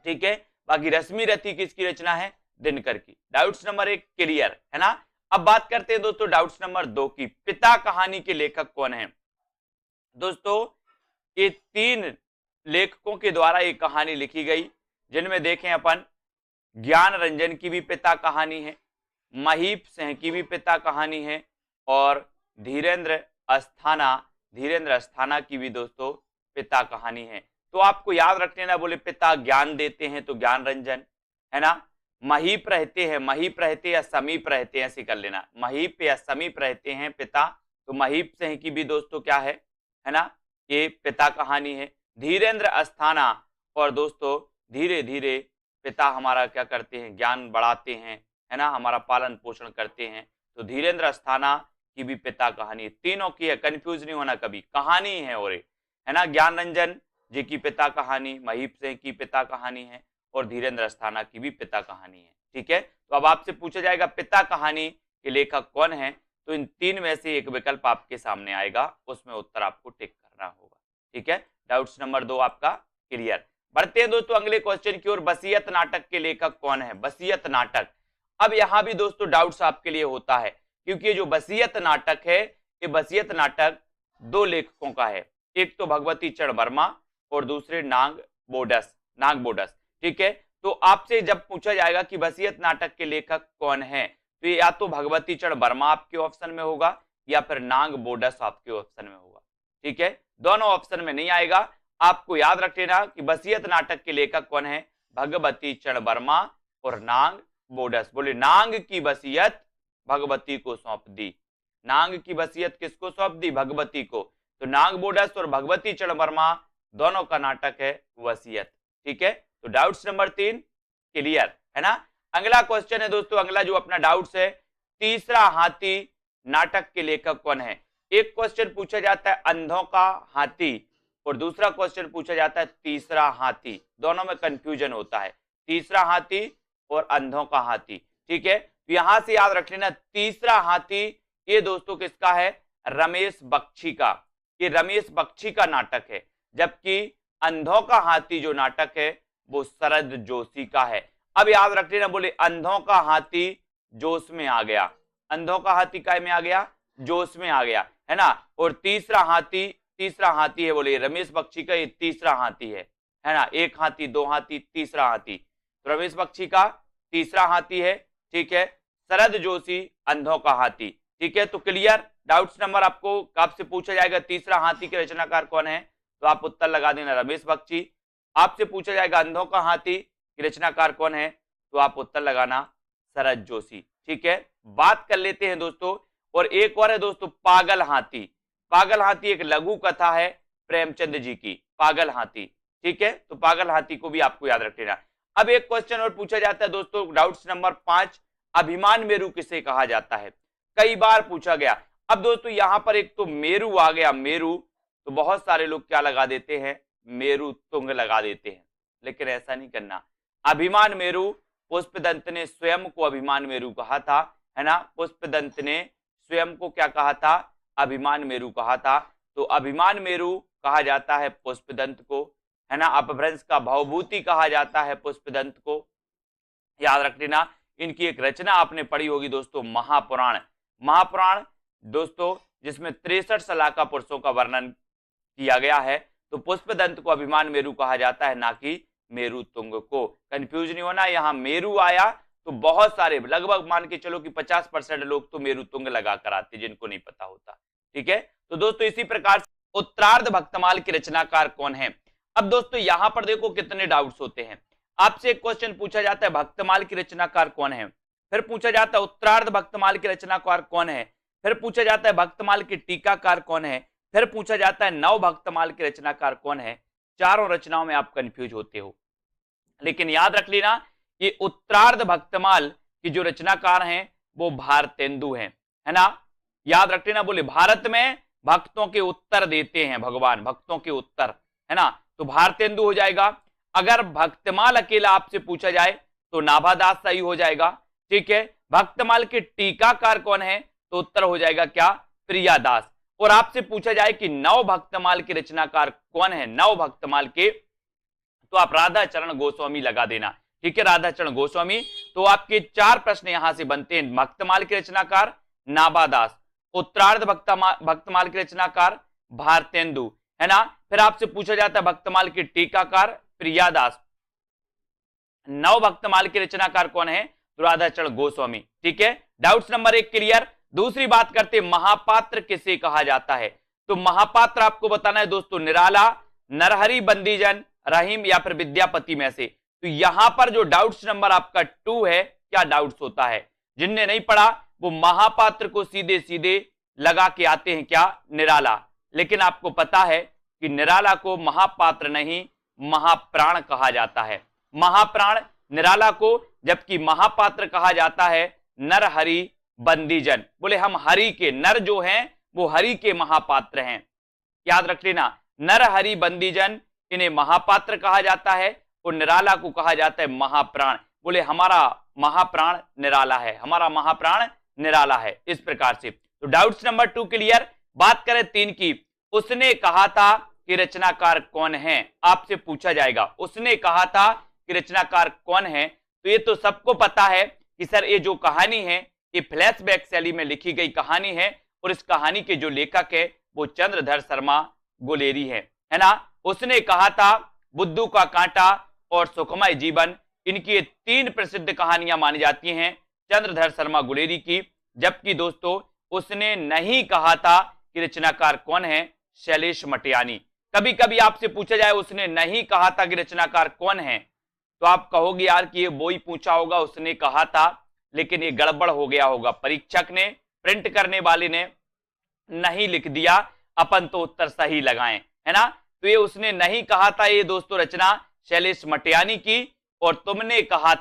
A: ठीक है, बाकी रश्मि रथी किसकी रचना है, दिनकर की। डाउट्स नंबर 1 क्लियर है ना। अब बात करते हैं दोस्तों डाउट्स नंबर 2 की, पिता कहानी के लेखक कौन है। दोस्तों ये 3 लेखकों के द्वारा एक कहानी लिखी गई, जिनमें देखें अपन ज्ञान रंजन की भी पिता कहानी है, महीप सिंह की भी पिता कहानी है, और धीरेन्द्र अस्थाना की भी दोस्तों पिता कहानी है। तो आपको याद रख लेना, बोले पिता ज्ञान देते हैं तो ज्ञान रंजन, है ना। महीप रहते हैं या समीप रहते हैं, ऐसे कर लेना, महीप या समीप रहते हैं पिता, तो महीप सिंह की भी दोस्तों क्या है ना, ये पिता कहानी है। धीरेन्द्र अस्थाना, और दोस्तों धीरे धीरे पिता हमारा क्या करते हैं, ज्ञान बढ़ाते हैं, है ना, हमारा पालन पोषण करते हैं। तो धीरेन्द्र अस्थाना की भी पिता कहानी, तीनों की है, कंफ्यूज नहीं होना कभी, कहानी है और है ना। ज्ञान रंजन जी की पिता कहानी, महीप सिंह की पिता कहानी है, और धीरेन्द्र अस्थाना की भी पिता कहानी है। ठीक है, तो अब आपसे पूछा जाएगा पिता कहानी के लेखक कौन है, तो इन तीन में से एक विकल्प आपके सामने आएगा, उसमें उत्तर आपको टिक करना होगा। ठीक है, डाउट्स नंबर 2 आपका क्लियर। बढ़ते हैं दोस्तों अगले क्वेश्चन की ओर। वसीयत नाटक के लेखक कौन है? वसीयत नाटक। अब यहां भी दोस्तों डाउट्स आपके लिए होता है, क्योंकि ये जो वसीयत नाटक है, ये वसीयत नाटक दो लेखकों का है, एक तो भगवती चरण वर्मा और दूसरे नाग बोडस। ठीक है, तो आपसे जब पूछा जाएगा कि वसीयत नाटक के लेखक कौन है, तो ये या तो भगवती चरण वर्मा आपके ऑप्शन में होगा या फिर नाग बोडस आपके ऑप्शन में होगा। ठीक है, दोनों ऑप्शन में नहीं आएगा। आपको याद रख लेना कि वसीयत नाटक के लेखक कौन है, भगवती चरण वर्मा और नाग बोडस। बोले नाग की वसीयत भगवती को सौंप दी। नाग की वसीयत किसको सौंप दी? भगवती को। तो नाग बोडस और भगवती चरण वर्मा दोनों का नाटक है वसीयत। ठीक है, तो डाउट्स नंबर 3 क्लियर है ना। अगला क्वेश्चन है दोस्तों, अगला जो अपना डाउट्स है, तीसरा हाथी नाटक के लेखक कौन है? एक क्वेश्चन पूछा जाता है अंधों का हाथी और दूसरा क्वेश्चन पूछा जाता है तीसरा हाथी, दोनों में कंफ्यूजन होता है, तीसरा हाथी और अंधों का हाथी। ठीक है, तो यहां से याद रख लेना तीसरा हाथी ये दोस्तों किसका है? रमेश बख्शी का। ये रमेश बख्शी का नाटक है, जबकि अंधों का हाथी जो नाटक है वो शरद जोशी का है। अब याद रख लेना, बोले अंधों का हाथी जोश में आ गया, अंधों का हाथी काय में आ गया? जोश में आ गया, है ना। और तीसरा हाथी है, बोले रमेश बख्शी का ये तीसरा हाथी है ना। एक हाथी, दो हाथी, तीसरा हाथी, तो रमेश बख्शी का तीसरा हाथी है। ठीक है, शरद जोशी अंधों का हाथी। ठीक है, तो क्लियर। डाउट्स नंबर आपसे पूछा जाएगा तीसरा हाथी के रचनाकार कौन है, तो आप उत्तर लगा देना रमेश बख्शी। आपसे पूछा जाएगा अंधों का हाथी की रचनाकार कौन है, तो आप उत्तर लगाना शरद जोशी। ठीक है, बात कर लेते हैं दोस्तों, और एक और है दोस्तों पागल हाथी। पागल हाथी एक लघु कथा है प्रेमचंद जी की, पागल हाथी। ठीक है, तो पागल हाथी को भी आपको याद रख लेना। अब एक क्वेश्चन और पूछा जाता है दोस्तों, डाउट्स नंबर 5, अभिमान मेरू किसे कहा जाता है? कई बार पूछा गया। अब दोस्तों यहां पर एक तो मेरू आ गया, मेरू, तो बहुत सारे लोग क्या लगा देते हैं? मेरू तुंग लगा देते हैं, लेकिन ऐसा नहीं करना। अभिमान मेरू, पुष्पदंत ने स्वयं को अभिमान मेरू कहा था, है ना। पुष्पदंत ने स्वयं को क्या कहा था? अभिमान मेरू कहा था। तो अभिमान मेरू कहा जाता है पुष्पदंत को, है ना। अपभ्रंश का भवभूति कहा जाता है पुष्पदंत को, याद रख लेना। इनकी एक रचना आपने पढ़ी होगी दोस्तों, महापुराण दोस्तों, जिसमें 63 सलाका पुरुषों का वर्णन किया गया है। तो पुष्पदंत को अभिमान मेरू कहा जाता है, ना कि मेरू तुंग को। कंफ्यूज नहीं होना, यहाँ मेरू आया तो बहुत सारे, लगभग मान के चलो कि 50% लोग तो मेरू तुंग लगा कर आते, जिनको नहीं पता होता। ठीक है, तो दोस्तों इसी प्रकार से उत्तरार्ध भक्तमाल के रचनाकार कौन है? अब दोस्तों यहां पर देखो कितने डाउट्स होते हैं। आपसे एक क्वेश्चन पूछा जाता है भक्तमाल की रचनाकार कौन है, फिर पूछा जाता है उत्तरार्ध भक्तमाल के रचनाकार कौन है, फिर पूछा जाता है भक्तमाल के टीकाकार कौन है, फिर पूछा जाता है नव भक्तमाल के रचनाकार कौन है। चारों रचनाओं में आप कंफ्यूज होते हो, लेकिन याद रख लेना ये उत्तरार्ध भक्तमाल की जो रचनाकार हैं वो भारतेंदु हैं, है ना। याद रख लेना, बोले भारत में भक्तों के उत्तर देते हैं भगवान, भक्तों के उत्तर, है ना, तो भारतेंदु हो जाएगा। अगर भक्तमाल अकेला आपसे पूछा जाए तो नाभादास सही हो जाएगा। ठीक है, भक्तमाल के टीकाकार कौन है, तो उत्तर हो जाएगा क्या? प्रियादास। और आपसे पूछा जाए कि नव भक्तमाल के रचनाकार कौन है, नव भक्तमाल के, तो आप राधा चरण गोस्वामी लगा देना। ठीक है, राधा चरण गोस्वामी। तो आपके 4 प्रश्न यहां से बनते हैं। भक्तमाल के रचनाकार नाभादास, उत्तरार्ध भक्तमाल के रचनाकार भारतेंदु, है ना। फिर आपसे पूछा जाता है भक्तमाल के टीकाकार प्रियादास, नव भक्तमाल के रचनाकार कौन है, तो राधा चरण गोस्वामी। ठीक है, डाउट्स नंबर 1 क्लियर। दूसरी बात करते महापात्र किसे कहा जाता है, तो महापात्र आपको बताना है दोस्तों निराला, नरहरि बंदीजन, रहीम या फिर विद्यापति में से। तो यहां पर जो डाउट्स नंबर आपका 2 है, क्या डाउट्स होता है, जिनने नहीं पढ़ा वो महापात्र को सीधे सीधे लगा के आते हैं क्या? निराला। लेकिन आपको पता है कि निराला को महापात्र नहीं महाप्राण कहा जाता है। महाप्राण निराला को, जबकि महापात्र कहा जाता है नरहरि बंदीजन। बोले हम हरि के, नर जो हैं वो हरि के महापात्र हैं, याद रख लेना। नरहरि बंदीजन इन्हें महापात्र कहा जाता है और निराला को कहा जाता है महाप्राण। बोले हमारा महाप्राण निराला है, हमारा महाप्राण निराला है। इस प्रकार से तो डाउट्स नंबर 2 क्लियर। बात करें 3 की, उसने कहा था कि रचनाकार कौन है, आपसे पूछा जाएगा उसने कहा था कि रचनाकार कौन है। तो ये तो सबको पता है कि सर ये जो कहानी है ये फ्लैशबैक शैली में लिखी गई कहानी है और इस कहानी के जो लेखक है वो चंद्रधर शर्मा गुलेरी है ना। उसने कहा था, बुद्धू का कांटा और सुखमय जीवन, इनकी ये 3 प्रसिद्ध कहानियां मानी जाती हैं चंद्रधर शर्मा गुलेरी की। जबकि दोस्तों उसने नहीं कहा था कि रचनाकार कौन है, शैलेश मटियानी। कभी कभी आपसे पूछा जाए उसने नहीं कहा था कि रचनाकार कौन है, तो आप कहोगे यार कि ये वो ही पूछा होगा, उसने कहा था लेकिन ये गड़बड़ हो गया होगा, परीक्षक ने, प्रिंट करने वाले ने नहीं लिख दिया, अपन तो उत्तर सही लगाएं, है ना। तो ये उसने नहीं कहा था, ये दोस्तों रचना शैलेश मटियानी की, और तुमने कहा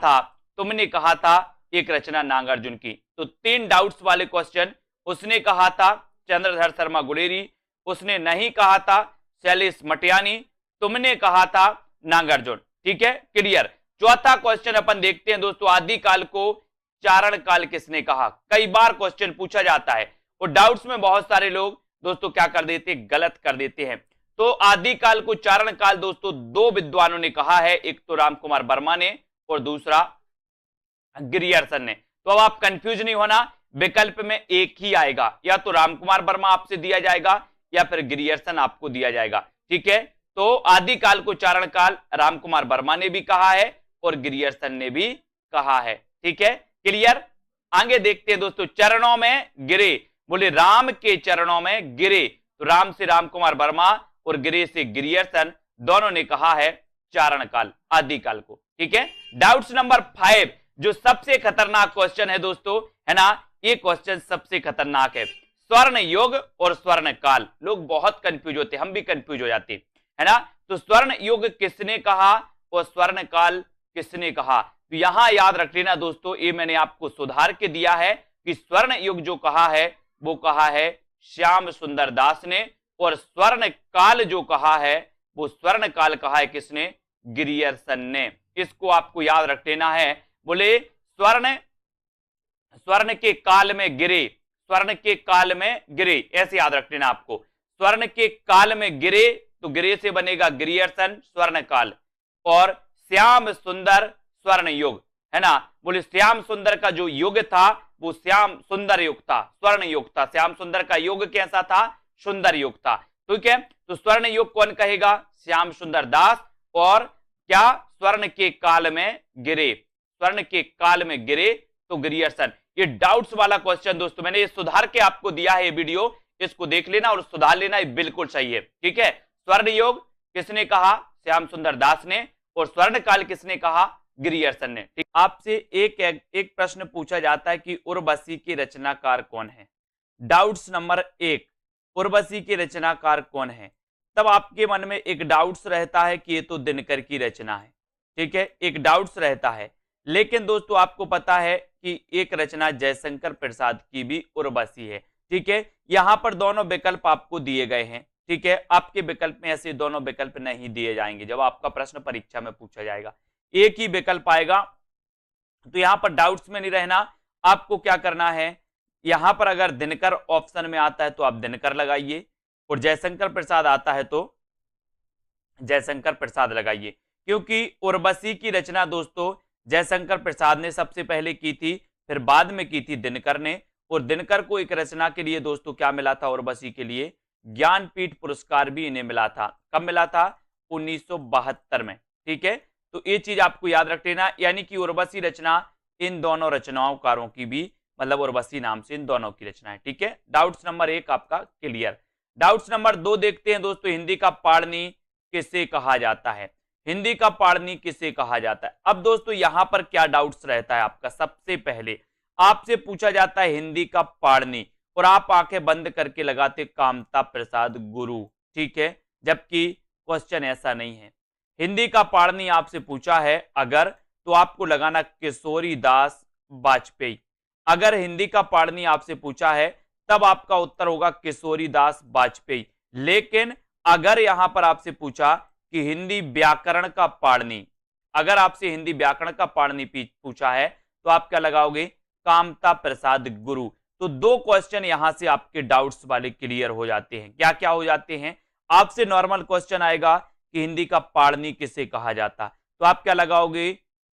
A: था एक रचना नागार्जुन की। तो 3 डाउट्स वाले क्वेश्चन, उसने कहा था चंद्रधर शर्मा गुलेरी, उसने नहीं कहा था शैलेश मटियानी, तुमने कहा था नागार्जुन। ठीक है, क्लियर। चौथा क्वेश्चन अपन देखते हैं दोस्तों, आदिकाल को चारण काल किसने कहा। कई बार क्वेश्चन पूछा जाता है और डाउट्स में बहुत सारे लोग दोस्तों क्या कर देते हैं, गलत कर देते हैं। तो आदिकाल को चारण काल दोस्तों 2 विद्वानों ने कहा है, एक तो रामकुमार वर्मा ने और दूसरा गिरियर्सन ने। तो अब आप कंफ्यूज नहीं होना, विकल्प में एक ही आएगा, या तो रामकुमार वर्मा आपसे दिया जाएगा या फिर गिरियर्सन आपको दिया जाएगा। ठीक है, तो आदिकाल को चारण काल रामकुमार वर्मा ने भी कहा है और गिरियर्सन ने भी कहा है। ठीक है, क्लियर। आगे देखते हैं दोस्तों, चरणों में गिरे, बोले राम के चरणों में गिरे, तो राम से रामकुमार वर्मा और गिरे से गिरियर्सन, दोनों ने कहा है चारण काल, आदिकाल को। ठीक है, डाउट्स नंबर 5, जो सबसे खतरनाक क्वेश्चन है दोस्तों, है ना, ये क्वेश्चन सबसे खतरनाक है। स्वर्ण युग और स्वर्ण काल, लोग बहुत कंफ्यूज होते हैं, हम भी कंफ्यूज हो जाते हैं, है ना। तो स्वर्ण युग किसने कहा और स्वर्ण काल किसने कहा, तो यहां याद रख लेना दोस्तों, ये मैंने आपको सुधार के दिया है कि स्वर्ण युग जो कहा है वो कहा है श्याम सुंदर दास ने, और स्वर्ण काल जो कहा है वो स्वर्ण काल कहा है किसने, गिरियर्सन ने। इसको आपको याद रख लेना है। बोले स्वर्ण के काल में गिरे, स्वर्ण के काल में गिरे, ऐसे याद रख लेना आपको। स्वर्ण के काल में गिरे, तो गिरे से बनेगा गिरियर्सन स्वर्ण काल, और श्याम सुंदर स्वर्ण युग, है ना। बोले श्याम सुंदर का जो युग था वो श्याम सुंदर युग था, स्वर्ण युग था। श्याम सुंदर का युग कैसा था, सुंदर युग था। ठीक है, तो स्वर्ण युग कौन कहेगा, श्याम सुंदर दास। और क्या, स्वर्ण के काल में गिरे, स्वर्ण के काल में गिरे तो गिरियर्सन। ये डाउट्स वाला क्वेश्चन दोस्तों मैंने ये सुधार के आपको दिया है, ये वीडियो इसको देख लेना और सुधार लेना, ये बिल्कुल सही है। ठीक है, स्वर्ण युग किसने कहा, श्याम सुंदर दास ने, और स्वर्ण काल किसने कहा, गिरियर्सन ने। ठीक, आपसे एक प्रश्न पूछा जाता है कि उर्वशी के रचनाकार कौन है। डाउट्स नंबर 1, उर्वशी के रचनाकार कौन है। तब आपके मन में एक डाउट्स रहता है कि ये तो दिनकर की रचना है। ठीक है, एक डाउट्स रहता है, लेकिन दोस्तों आपको पता है कि एक रचना जयशंकर प्रसाद की भी उर्वशी है। ठीक है, यहां पर दोनों विकल्प आपको दिए गए हैं। ठीक है, आपके विकल्प में ऐसे दोनों विकल्प नहीं दिए जाएंगे, जब आपका प्रश्न परीक्षा में पूछा जाएगा एक ही विकल्प आएगा। तो यहां पर डाउट्स में नहीं रहना, आपको क्या करना है, यहां पर अगर दिनकर ऑप्शन में आता है तो आप दिनकर लगाइए, और जयशंकर प्रसाद आता है तो जयशंकर प्रसाद लगाइए, क्योंकि उर्वशी की रचना दोस्तों जयशंकर प्रसाद ने सबसे पहले की थी, फिर बाद में की थी दिनकर ने। और दिनकर को एक रचना के लिए दोस्तों क्या मिला था, उर्वशी के लिए ज्ञानपीठ पुरस्कार भी इन्हें मिला था। कब मिला था, 1972 में। ठीक है, तो ये चीज आपको याद रख लेना, यानी कि उर्वशी रचना इन दोनों रचनाकारों की भी, मतलब उर्वशी नाम से इन दोनों की रचना है। ठीक है, डाउट्स नंबर 1 आपका क्लियर। डाउट्स नंबर 2 देखते हैं दोस्तों, हिंदी का पाणिनि किसे कहा जाता है, हिंदी का पाणिनि किसे कहा जाता है। अब दोस्तों यहां पर क्या डाउट्स रहता है आपका, सबसे पहले आपसे पूछा जाता है हिंदी का पाणिनि, और आप आंखें बंद करके लगाते कामता प्रसाद गुरु। ठीक है, जबकि क्वेश्चन ऐसा नहीं है। हिंदी का पाणिनि आपसे पूछा है अगर, तो आपको लगाना किशोरी दास वाजपेयी। अगर हिंदी का पाणिनि आपसे पूछा है तब आपका उत्तर होगा किशोरी दास वाजपेयी। लेकिन अगर यहां पर आपसे पूछा कि हिंदी व्याकरण का पाणिनि, अगर आपसे हिंदी व्याकरण का पाणिनि पूछा है तो आप क्या लगाओगे, कामता प्रसाद गुरु। तो दो क्वेश्चन यहां से आपके डाउट्स वाले क्लियर हो जाते हैं। क्या क्या हो जाते हैं, आपसे नॉर्मल क्वेश्चन आएगा कि हिंदी का पाणिनि किसे कहा जाता, तो आप क्या लगाओगे,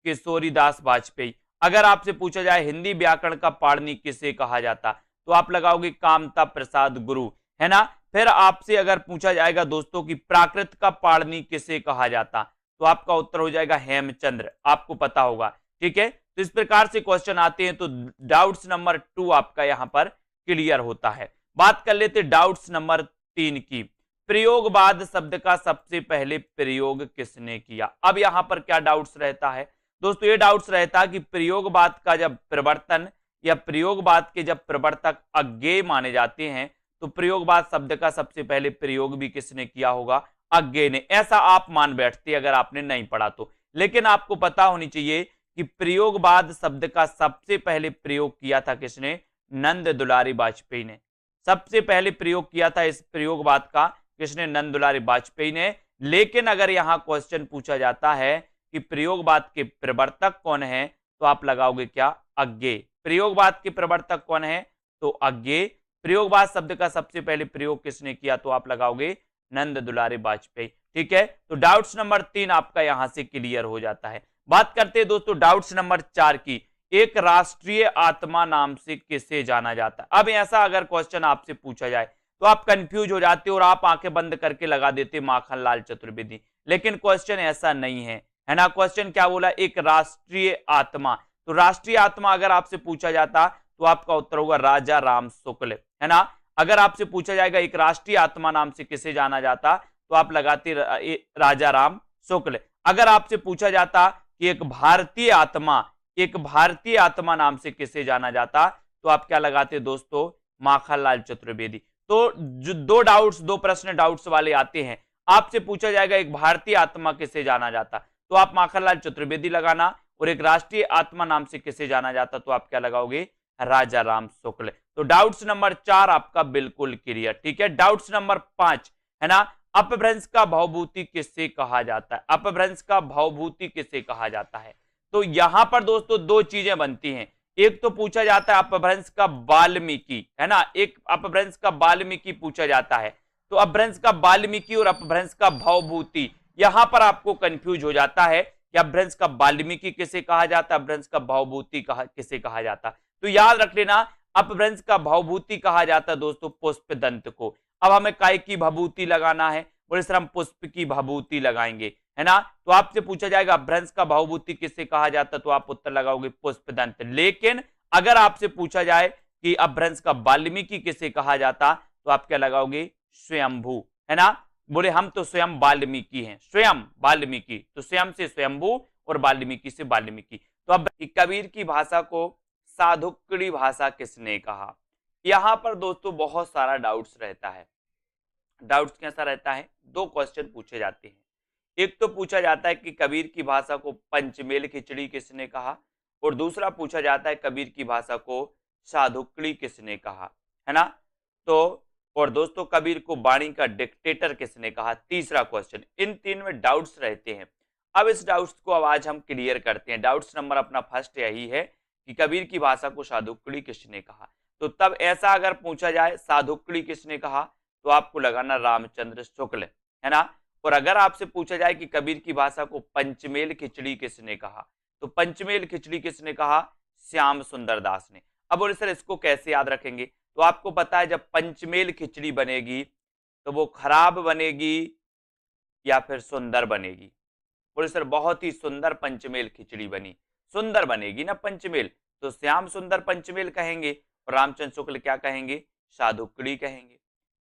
A: किशोरी दास वाजपेयी। अगर आपसे पूछा जाए हिंदी व्याकरण का पाणिनि किसे कहा जाता, तो आप लगाओगे कामता प्रसाद गुरु, है ना। फिर आपसे अगर पूछा जाएगा दोस्तों कि प्राकृत का पाणिनि किसे कहा जाता, तो आपका उत्तर हो जाएगा हेमचंद्र, आपको पता होगा। ठीक है, तो इस प्रकार से क्वेश्चन आते हैं। तो डाउट्स नंबर 2 आपका यहां पर क्लियर होता है। बात कर लेते डाउट्स नंबर 3 की। प्रयोगवाद शब्द का सबसे पहले प्रयोग किसने किया। अब यहां पर क्या डाउट्स रहता है दोस्तों, ये डाउट्स रहता है कि प्रयोगवाद का जब प्रवर्तन या प्रयोगवाद के जब प्रवर्तक अज्ञेय माने जाते हैं, तो प्रयोगवाद शब्द का सबसे पहले प्रयोग भी किसने किया होगा, अज्ञेय ने। ऐसा आप मान बैठते अगर आपने नहीं पढ़ा तो, लेकिन आपको पता होनी चाहिए कि प्रयोगवाद शब्द का सबसे पहले प्रयोग किया था किसने, नंद दुलारी वाजपेयी ने। सबसे पहले प्रयोग किया था इस प्रयोगवाद का किसने, नंद दुलारी वाजपेयी ने। लेकिन अगर यहां क्वेश्चन पूछा जाता है कि प्रयोगवाद के प्रवर्तक कौन है, तो आप लगाओगे क्या, अज्ञेय। प्रयोगवाद के प्रवर्तक कौन है, तो अज्ञेय। प्रयोगवाद शब्द का सबसे पहले प्रयोग किसने किया, तो आप लगाओगे नंद दुलारी वाजपेयी। ठीक है, तो डाउट्स नंबर 3 आपका यहां से क्लियर हो जाता है। बात करते हैं दोस्तों डाउट्स नंबर 4 की। एक राष्ट्रीय आत्मा नाम से किसे जाना जाता है। अब ऐसा अगर क्वेश्चन आपसे पूछा जाए तो आप कंफ्यूज हो जाते हो और आप आंखें बंद करके लगा देते माखनलाल चतुर्वेदी, लेकिन क्वेश्चन ऐसा नहीं है, है ना। क्वेश्चन क्या बोला, एक राष्ट्रीय आत्मा। तो राष्ट्रीय आत्मा अगर आपसे पूछा जाता तो आपका उत्तर होगा राजा राम शुक्ल, है ना। अगर आपसे पूछा जाएगा एक राष्ट्रीय आत्मा नाम से किसे जाना जाता, तो आप लगाते राजा राम शुक्ल। अगर आपसे पूछा जाता कि एक भारतीय आत्मा, एक भारतीय आत्मा नाम से किसे जाना जाता, तो आप क्या लगाते दोस्तों, माखनलाल चतुर्वेदी। तो जो दो प्रश्न डाउट्स वाले आते हैं, आपसे पूछा जाएगा एक भारतीय आत्मा किसे जाना जाता, तो आप माखनलाल चतुर्वेदी लगाना, और एक राष्ट्रीय आत्मा नाम से किसे जाना जाता, तो आप क्या लगाओगे, राजा राम शुक्ल। तो डाउट्स नंबर 4 आपका बिल्कुल क्लियर। ठीक है, डाउट्स नंबर 5 है ना, अपभ्रंश का भवभूति किससे कहा जाता है। अपभ्रंश का भवभूति किसे कहा जाता है, तो यहां पर दोस्तों दो चीजें बनती हैं। एक तो पूछा जाता है अपभ्रंश का वाल्मीकि, है ना, एक अपभ्रंश का वाल्मीकि पूछा जाता है। तो अपभ्रंश का वाल्मीकि और अपभ्रंश का भवभूति, यहां पर आपको कंफ्यूज हो जाता है कि अपभ्रंश का वाल्मीकि किसे कहा जाता है, अपभ्रंश का भवभूति किसे कहा जाता। तो याद रख लेना, अपभ्रंश का भवभूति कहा जाता है दोस्तों पुष्पदंत को। अब हमें काय की भभूति लगाना है, बोले सर हम पुष्प की भभूति लगाएंगे, है ना। तो आपसे पूछा जाएगा अपभ्रंश का भवभूति किससे कहा जाता, तो आप उत्तर लगाओगे पुष्पदंत। लेकिन अगर आपसे पूछा जाए कि अपभ्रंश का वाल्मीकि किसे कहा जाता, तो आप क्या लगाओगे, स्वयंभू, है ना। बोले हम तो स्वयं वाल्मीकि हैं, स्वयं वाल्मीकि, तो स्वयं से स्वयंभू और वाल्मीकि से वाल्मीकि। तो अब कबीर की भाषा को साधुक्कड़ी भाषा किसने कहा। यहां पर दोस्तों बहुत सारा डाउट्स रहता है। डाउट्स कैसा रहता है, दो क्वेश्चन पूछे जाते हैं। एक तो पूछा जाता है कि कबीर की भाषा को पंचमेल खिचड़ी किसने कहा, और दूसरा पूछा जाता है कबीर की भाषा को साधुक्कड़ी किसने कहा, है ना। तो और दोस्तों कबीर को वाणी का डिक्टेटर किसने कहा, तीसरा क्वेश्चन। इन तीन में डाउट्स रहते हैं। अब इस डाउट्स को अब आज हम क्लियर करते हैं। डाउट्स नंबर अपना फर्स्ट यही है कि कबीर की भाषा को साधुक्कड़ी किसने कहा। तो तब ऐसा अगर पूछा जाए साधुक्कड़ी किसने कहा, तो आपको लगाना रामचंद्र शुक्ल, है ना। और अगर आपसे पूछा जाए कि कबीर की भाषा को पंचमेल खिचड़ी किसने कहा, तो पंचमेल खिचड़ी किसने कहा, श्याम सुंदर दास ने। अब बोले सर इसको कैसे याद रखेंगे, तो आपको पता है जब पंचमेल खिचड़ी बनेगी तो वो खराब बनेगी या फिर सुंदर बनेगी। बोले सर बहुत ही सुंदर पंचमेल खिचड़ी बनी, सुंदर बनेगी ना पंचमेल, तो श्याम सुंदर पंचमेल कहेंगे और रामचंद्र शुक्ल क्या कहेंगे, साधुक्कड़ी कहेंगे,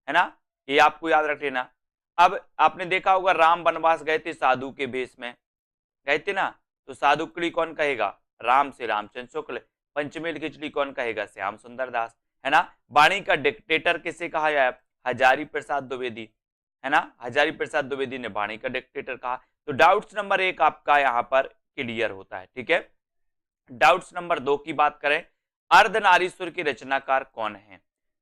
A: है ना। ये आपको याद रख लेना। अब आपने देखा होगा राम वनवास गए थे साधु के भेष में गए थे ना, तो साधुक्कड़ी कौन कहेगा, राम से रामचंद्र शुक्ल। पंचमेल खिचड़ी कौन कहेगा, श्याम सुंदर दास, है ना। वाणी का डिक्टेटर किसे कहा जाए, हजारी प्रसाद द्विवेदी, है ना, हजारी प्रसाद द्विवेदी ने वाणी का डिक्टेटर कहा। तो डाउट्स नंबर 1 आपका यहाँ पर क्लियर होता है, ठीक है। डाउट्स नंबर 2 की बात करें, अर्धनारीश्वर के रचनाकार कौन है?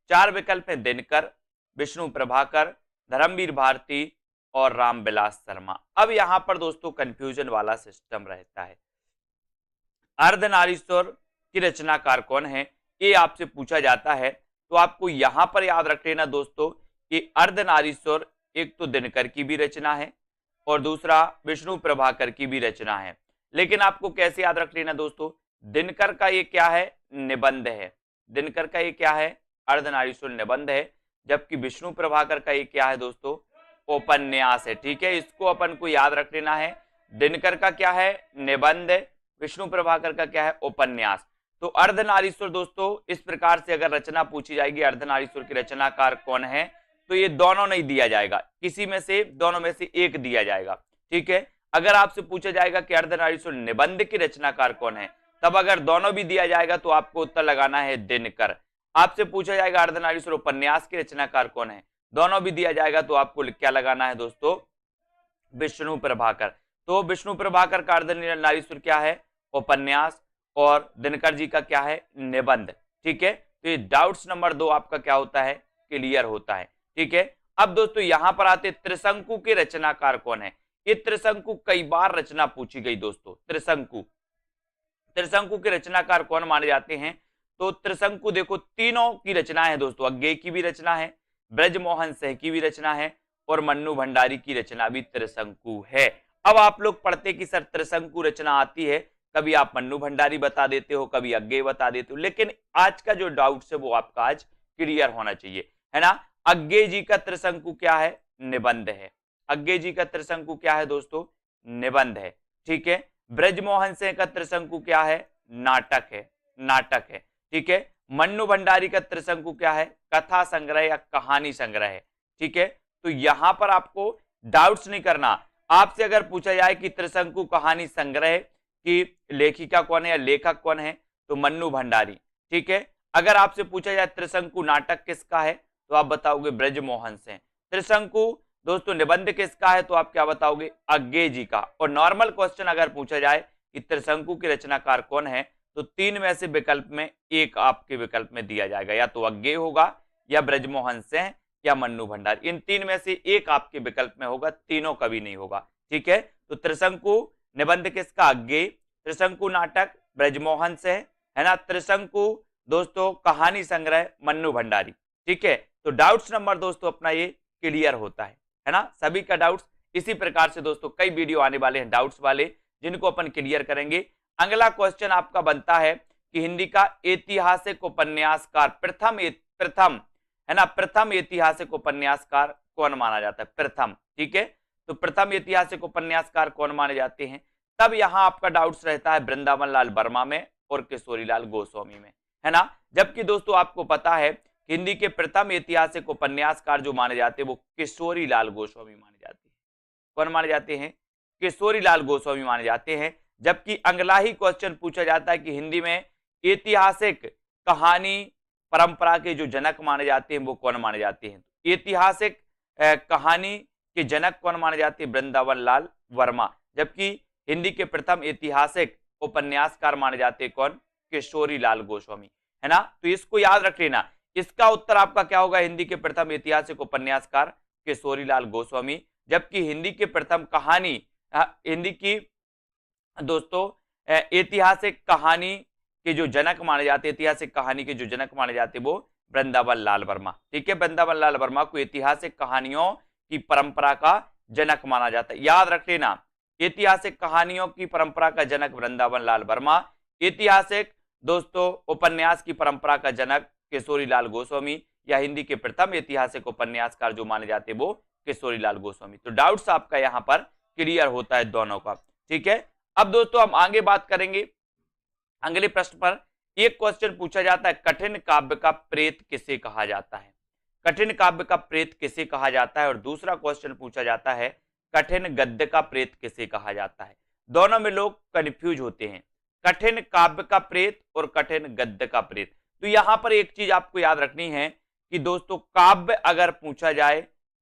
A: 4 विकल्प है, दिनकर, विष्णु प्रभाकर, धर्मवीर भारती और रामविलास शर्मा। अब यहां पर दोस्तों कंफ्यूजन वाला सिस्टम रहता है। अर्धनारीश्वर की रचनाकार कौन है, ये आपसे पूछा जाता है, तो आपको यहां पर याद रख लेना दोस्तों कि अर्धनारीश्वर एक तो दिनकर की भी रचना है और दूसरा विष्णु प्रभाकर की भी रचना है। लेकिन आपको कैसे याद रख लेना दोस्तों, दिनकर का ये क्या है, निबंध है। दिनकर का ये क्या है, अर्धनारीश्वर निबंध है, जबकि विष्णु प्रभाकर का ये क्या है दोस्तों, उपन्यास है, ठीक है। इसको अपन को याद रख लेना है, दिनकर का क्या है, निबंध, विष्णु प्रभाकर का क्या है, उपन्यास। तो अर्धनारीश्वर दोस्तों इस प्रकार से अगर रचना पूछी जाएगी, अर्धनारीश्वर की रचनाकार कौन है, तो ये दोनों नहीं दिया जाएगा, किसी में से दोनों में से एक दिया जाएगा, ठीक है। अगर आपसे पूछा जाएगा कि अर्धनारीश्वर निबंध की रचनाकार कौन है, तब अगर दोनों भी दिया जाएगा तो आपको उत्तर लगाना है दिनकर। आपसे पूछा जाएगा अर्धनारीश्वर उपन्यास की रचनाकार कौन है, दोनों भी दिया जाएगा तो आपको क्या लगाना है दोस्तों, विष्णु प्रभाकर। तो विष्णु प्रभाकर का अर्धनारीश्वर क्या है, उपन्यास, और दिनकर जी का क्या है, निबंध, ठीक है। तो ये डाउट्स नंबर 2 आपका क्या होता है, क्लियर होता है, ठीक है। अब दोस्तों यहां पर आते त्रिशंकु के रचनाकार कौन है। ये त्रिशंकु कई बार रचना पूछी गई दोस्तों। त्रिशंकु के रचनाकार कौन माने जाते हैं, तो त्रिशंकु देखो तीनों की रचना है दोस्तों, अज्ञेय की भी रचना है, ब्रजमोहन सिंह की भी रचना है और मन्नू भंडारी की रचना भी त्रिशंकु है। अब आप लोग पढ़ते कि सर त्रिशंकु रचना आती है, कभी आप मन्नू भंडारी बता देते हो, कभी अज्ञेय बता देते हो, लेकिन आज का जो डाउट है वो आपका आज क्लियर होना चाहिए, है ना। अज्ञेय जी का त्रिशंकु क्या है, निबंध है। अज्ञेय जी का त्रिशंकु क्या है दोस्तों, निबंध है, ठीक है। ब्रजमोहन सिंह का त्रिशंकु क्या है, नाटक है, नाटक है, ठीक है। मन्नू भंडारी का त्रिशंकु क्या है, कथा संग्रह या कहानी संग्रह है, ठीक है। तो यहां पर आपको डाउट्स नहीं करना। आपसे अगर पूछा जाए कि त्रिशंकु कहानी संग्रह की लेखिका कौन है या लेखक कौन है, तो मन्नू भंडारी, ठीक है। अगर आपसे पूछा जाए त्रिशंकु नाटक किसका है, तो आप बताओगे ब्रजमोहन सिंह। त्रिशंकु दोस्तों निबंध किसका है, तो आप क्या बताओगे, अज्ञेय जी का। और नॉर्मल क्वेश्चन अगर पूछा जाए कि त्रिशंकु की रचनाकार कौन है, तो 3 में से विकल्प में एक आपके विकल्प में दिया जाएगा, या तो अज्ञेय होगा या ब्रजमोहन सिंह या मन्नू भंडारी। इन 3 में से एक आपके विकल्प में होगा, तीनों कभी नहीं होगा, ठीक है। तो त्रिशंकु निबंध किसका, अज्ञेय। त्रिशंकु नाटक ब्रजमोहन सिंह, है ना। त्रिशंकु दोस्तों कहानी संग्रह मन्नू भंडारी, ठीक है। तो डाउट्स नंबर दोस्तों अपना ये क्लियर होता है ना। सभी का डाउट्स इसी प्रकार से दोस्तों कई वीडियो आने वाले हैं डाउट्स वाले, जिनको अपन क्लियर करेंगे। अगला क्वेश्चन आपका बनता है कि हिंदी का ऐतिहासिक उपन्यासकार प्रथम है ना, प्रथम ऐतिहासिक उपन्यासकार कौन माना जाता है, प्रथम, ठीक है। तो प्रथम ऐतिहासिक उपन्यासकार कौन माने जाते हैं, तब यहां आपका डाउट्स रहता है वृंदावन लाल वर्मा में और किशोरीलाल गोस्वामी में, है ना। जबकि दोस्तों आपको पता है हिंदी के प्रथम ऐतिहासिक उपन्यासकार जो माने जाते हैं वो किशोरीलाल गोस्वामी माने जाते हैं। कौन माने जाते हैं, किशोरीलाल गोस्वामी माने जाते हैं। जबकि अगला ही क्वेश्चन पूछा जाता है कि हिंदी में ऐतिहासिक कहानी परंपरा के जो जनक माने जाते हैं वो कौन माने जाते हैं। ऐतिहासिक कहानी के जनक कौन माने जाते हैं, वृंदावन लाल वर्मा। जबकि हिंदी के प्रथम ऐतिहासिक उपन्यासकार माने जाते हैं कौन, किशोरीलाल गोस्वामी, है ना। तो इसको याद रख लेना, इसका उत्तर आपका क्या होगा, हिंदी के प्रथम ऐतिहासिक उपन्यासकार किशोरीलाल गोस्वामी। जबकि हिंदी के प्रथम कहानी हिंदी की दोस्तों ऐतिहासिक कहानी के जो जनक माने जाते, ऐतिहासिक कहानी के जो जनक माने जाते वो वृंदावन लाल वर्मा, ठीक है। वृंदावन लाल वर्मा को ऐतिहासिक कहानियों की परंपरा का जनक माना जाता है, याद रख लेना। ऐतिहासिक कहानियों की परंपरा का जनक वृंदावन लाल वर्मा, ऐतिहासिक दोस्तों उपन्यास की परंपरा का जनक किशोरीलाल गोस्वामी, या हिंदी के प्रथम ऐतिहासिक उपन्यासकार जो माने जाते वो किशोरीलाल गोस्वामी। तो डाउट्स आपका यहां पर क्लियर होता है दोनों का, ठीक है। अब दोस्तों हम आगे बात करेंगे अगले प्रश्न पर। एक क्वेश्चन पूछा जाता है, कठिन काव्य का प्रेत किसे कहा जाता है, कठिन काव्य का प्रेत किसे कहा जाता है। और दूसरा क्वेश्चन पूछा जाता है, कठिन गद्य का प्रेत किसे कहा जाता है। दोनों में लोग कंफ्यूज होते हैं, कठिन काव्य का प्रेत और कठिन गद्य का प्रेत। तो यहां पर एक चीज आपको याद रखनी है कि दोस्तों काव्य अगर पूछा जाए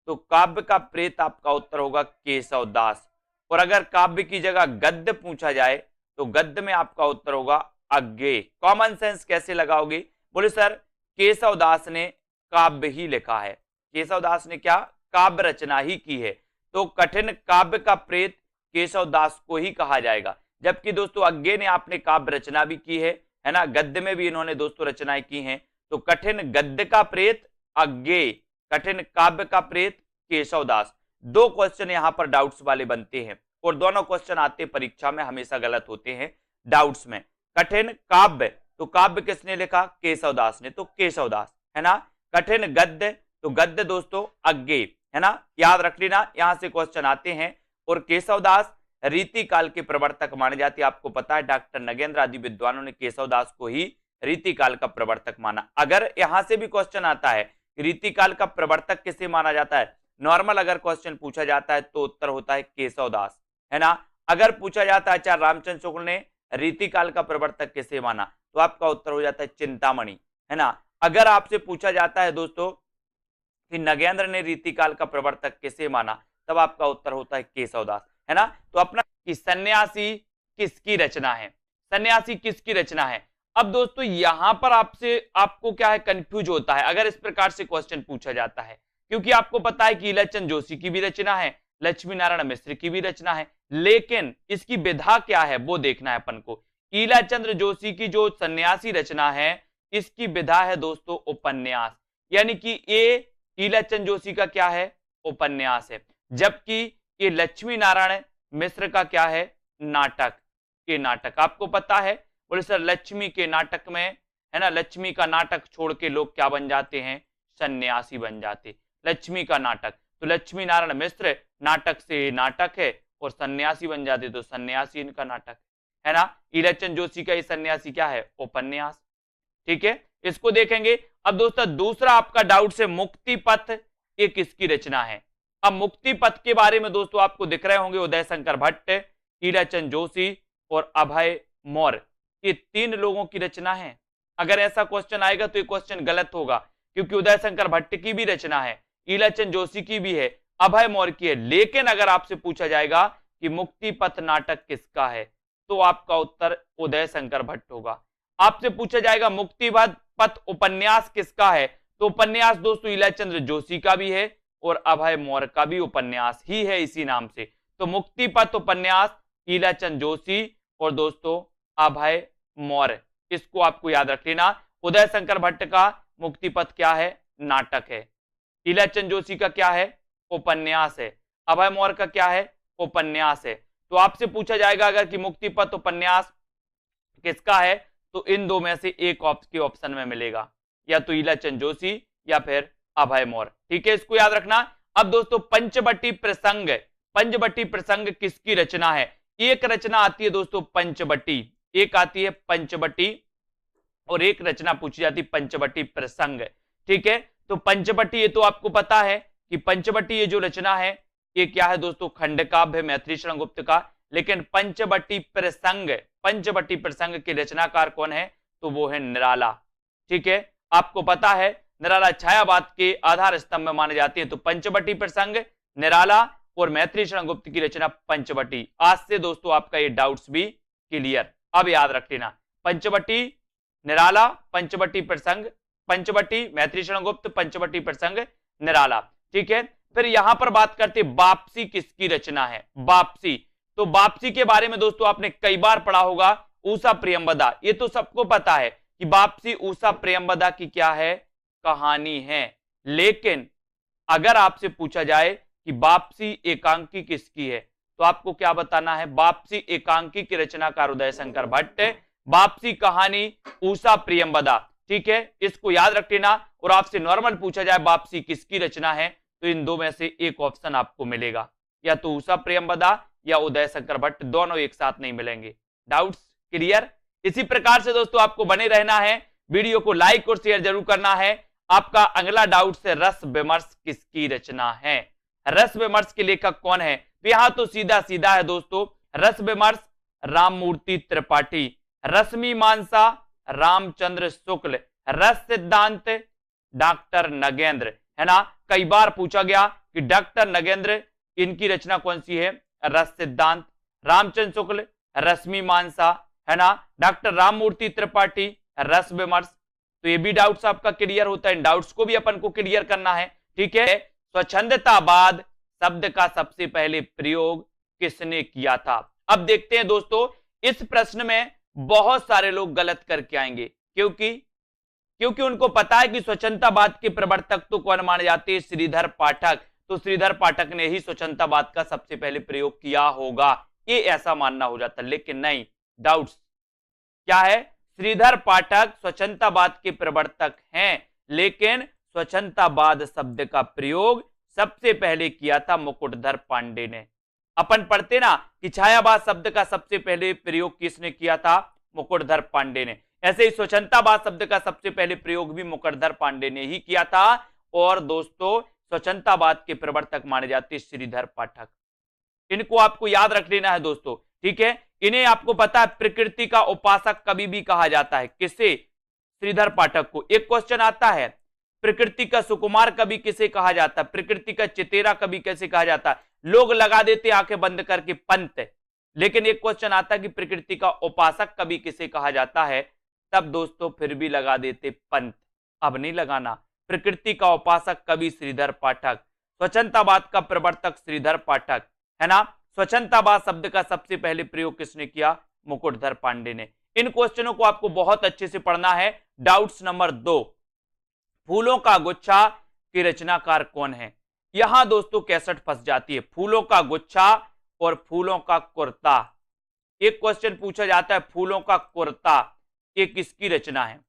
A: तो काव्य का प्रेत आपका उत्तर होगा केशव दास। और अगर काव्य की जगह गद्य पूछा जाए तो गद्य में आपका उत्तर होगा अज्ञेय। कॉमन सेंस कैसे लगाओगे? बोले सर केशव दास ने काव्य ही लिखा है, केशव दास ने क्या काव्य रचना ही की है, तो कठिन काव्य का प्रेत केशव दास को ही कहा जाएगा। जबकि दोस्तों अज्ञेय ने आपने काव्य रचना भी की है ना, गद्य में भी इन्होंने दोस्तों रचनाएं की हैं। तो कठिन गद्य का प्रेत अज्ञेय, कठिन काव्य का प्रेत केशव दास। दो क्वेश्चन यहां पर डाउट्स वाले बनते हैं और दोनों क्वेश्चन आते परीक्षा में हमेशा गलत होते हैं डाउट्स में। कठिन काव्य, तो काव्य किसने लिखा? केशव दास ने, तो केशव दास है ना। कठिन गद्य, तो गद्य दोस्तों अज्ञेय है ना, याद रख लेना, यहां से क्वेश्चन आते हैं। और केशव दास रीति काल के प्रवर्तक माने जाते हैं। आपको पता है डॉक्टर नगेंद्र आदि विद्वानों ने केशव दास को ही रीति काल का प्रवर्तक माना। अगर यहां से भी क्वेश्चन आता है रीति काल का प्रवर्तक किसे माना जाता है, नॉर्मल अगर क्वेश्चन पूछा जाता है तो उत्तर होता है केशव दास है ना। अगर पूछा जाता है आचार्य रामचंद्र शुक्ल ने रीति काल का प्रवर्तक किसे माना, तो आपका उत्तर हो जाता है चिंतामणि है ना। अगर आपसे पूछा जाता है दोस्तों कि नगेंद्र ने रीति काल का प्रवर्तक किसे माना, तब आपका उत्तर होता है केशव दास है ना। तो अपना कि सन्यासी किसकी रचना है, सन्यासी किसकी रचना है। अब दोस्तों यहां पर आपको क्या है कंफ्यूज होता है अगर इस प्रकार से क्वेश्चन पूछा जाता है, क्योंकि आपको पता है कि ईलाचंद जोशी की भी रचना है, लक्ष्मी नारायण मिश्र की भी रचना है, लेकिन इसकी विधा क्या है वो देखना है अपन को। ईलाचंद्र जोशी की जो सन्यासी रचना है इसकी विधा है दोस्तों उपन्यास, यानी कि ये ईलाचंद जोशी का क्या है उपन्यास है, जबकि ये लक्ष्मी नारायण मिश्र का क्या है नाटक। के नाटक आपको पता है, बोले सर लक्ष्मी के नाटक में है ना, लक्ष्मी का नाटक छोड़ के लोग क्या बन जाते हैं सन्यासी बन जाते। लक्ष्मी का नाटक, तो लक्ष्मी नारायण मिश्र नाटक से नाटक है और सन्यासी बन जाते, तो सन्यासी इनका नाटक है ना। ईलाचंद जोशी का ये सन्यासी क्या है उपन्यास, ठीक है, इसको देखेंगे। अब दोस्तों दूसरा आपका डाउट से मुक्ति पथ ये किसकी रचना है। अब मुक्ति पथ के बारे में दोस्तों आपको दिख रहे होंगे उदय शंकर भट्ट, ईलाचंद जोशी और अभय मौर्य, ये तीन लोगों की रचना है। अगर ऐसा क्वेश्चन आएगा तो ये क्वेश्चन गलत होगा, क्योंकि उदय शंकर भट्ट की भी रचना है, ईलाचंद जोशी की भी है, अभय मौर्य की है। लेकिन अगर आपसे पूछा जाएगा कि मुक्ति पथ नाटक किसका है, तो आपका उत्तर उदय शंकर भट्ट होगा। आपसे पूछा जाएगा मुक्ति पथ उपन्यास किसका है, तो उपन्यास दोस्तों ईलाचंद जोशी का भी है और अभय मौर्य का भी उपन्यास ही है इसी नाम से। तो मुक्ति पथ उपन्यास ईलाचंद जोशी और दोस्तों अभय मौर्य, इसको आपको याद रख लेना। उदय शंकर भट्ट का मुक्ति पथ क्या है नाटक है, ईलाचंद जोशी का क्या है उपन्यास है, अभय मौर्य का क्या है उपन्यास है। तो आपसे पूछा जाएगा अगर कि मुक्ति पथ उपन्यास किसका है, तो इन दो में से एक ऑप्शन में मिलेगा, या तो ईलाचंद जोशी या फिर अभय मौर्य, ठीक है, इसको याद रखना। अब दोस्तों पंचवटी प्रसंग, पंचवटी प्रसंग किसकी रचना है। एक रचना आती है दोस्तों पंचवटी, एक आती है पंचवटी और एक रचना पूछी जाती पंचवटी प्रसंग, ठीक है। तो पंचवटी ये तो आपको पता है कि पंचवटी ये जो रचना है ये क्या है दोस्तों खंड काव्य मैथिली शरण गुप्त का। लेकिन पंचवटी प्रसंग, पंचवटी प्रसंग के रचनाकार कौन है, तो वो है निराला, ठीक है। आपको पता है निराला छायावाद के आधार स्तंभ में माने जाते हैं। तो पंचवटी प्रसंग निराला और मैथिली शरण गुप्त की रचना पंचवटी। आज से दोस्तों आपका ये डाउट्स भी क्लियर, अब याद रख लेना पंचवटी निराला, पंचवटी प्रसंग, पंचवटी मैथिली शरण गुप्त, पंचवटी प्रसंग निराला, ठीक है। फिर यहां पर बात करते वापसी किसकी रचना है, वापसी। तो वापसी के बारे में दोस्तों आपने कई बार पढ़ा होगा, ऊषा प्रियंवदा, ये तो सबको पता है कि वापसी ऊषा प्रियंवदा की क्या है कहानी है। लेकिन अगर आपसे पूछा जाए कि वापसी एकांकी किसकी है, तो आपको क्या बताना है, वापसी एकांकी की रचनाकार उदय शंकर भट्ट, वापसी कहानी ऊषा प्रियंवदा, ठीक है, इसको याद रख लेना। और आपसे नॉर्मल पूछा जाए वापसी किसकी रचना है, तो इन दो में से एक ऑप्शन आपको मिलेगा, या तो ऊषा प्रियंवदा या उदय शंकर भट्ट, दोनों एक साथ नहीं मिलेंगे। Doubts clear. इसी प्रकार से दोस्तों आपको बने रहना है, वीडियो को लाइक और शेयर जरूर करना है। आपका अगला डाउट से रस विमर्श किसकी रचना है, रस विमर्श के लेखक कौन है। तो यहां तो सीधा सीधा है दोस्तों, रस विमर्श राममूर्ति त्रिपाठी, रश्मि मानसा रामचंद्र शुक्ल, रस सिद्धांत डॉक्टर नगेंद्र, है ना। कई बार पूछा गया कि डॉक्टर नगेंद्र, इनकी रचना कौन सी है? रस सिद्धांत। रामचंद्र शुक्ल, रश्मिमांसा, है ना। डॉक्टर राममूर्ति त्रिपाठी, रस विमर्श। तो ये भी डाउट्स आपका क्लियर होता है, डाउट्स को भी अपन को क्लियर करना है, ठीक है। स्वच्छंदतावाद शब्द का सबसे पहले प्रयोग किसने किया था? अब देखते हैं दोस्तों, इस प्रश्न में बहुत सारे लोग गलत करके आएंगे, क्योंकि उनको पता है कि स्वच्छंदतावाद के प्रवर्तक तो कौन माने जाते हैं? श्रीधर पाठक। तो श्रीधर पाठक ने ही स्वच्छंदतावाद का सबसे पहले प्रयोग किया होगा, ये ऐसा मानना हो जाता, लेकिन नहीं, डाउट्स क्या है? श्रीधर पाठक स्वच्छंदतावाद के प्रवर्तक हैं, लेकिन स्वच्छंदतावाद शब्द का प्रयोग सबसे पहले किया था मुकुटधर पांडे ने। अपन पढ़ते ना कि छायावाद शब्द का सबसे पहले प्रयोग किसने किया था? मुकुटधर पांडे ने। ऐसे ही स्वच्छंदतावाद शब्द का सबसे पहले प्रयोग भी मुकुटधर पांडे ने ही किया था। और दोस्तों, स्वच्छंदतावाद के प्रवर्तक माने जाते श्रीधर पाठक। इनको आपको याद रख लेना है दोस्तों, ठीक है। इन्हें आपको पता है प्रकृति का उपासक कभी भी कहा जाता है, किसे? श्रीधर पाठक को। एक क्वेश्चन आता है, प्रकृति का सुकुमार कवि किसे कहा जाता है? प्रकृति का चितेरा कवि कैसे कहा जाता है? लोग लगा देते आंखें बंद करके पंत। लेकिन एक क्वेश्चन आता है कि प्रकृति का उपासक कवि किसे कहा जाता है? तब दोस्तों फिर भी लगा देते पंत। अब नहीं लगाना। प्रकृति का उपासक कवि श्रीधर पाठक, स्वच्छंदतावाद का प्रवर्तक श्रीधर पाठक, है ना। स्वच्छंदतावाद शब्द का सबसे पहले प्रयोग किसने किया? मुकुटधर पांडे ने। इन क्वेश्चनों को आपको बहुत अच्छे से पढ़ना है। डाउट्स नंबर 2, फूलों का गुच्छा की रचनाकार कौन है? यहां दोस्तों कैसेट फंस जाती है। फूलों का गुच्छा और फूलों का कुर्ता। एक क्वेश्चन पूछा जाता है, फूलों का कुर्ता ये किसकी रचना है?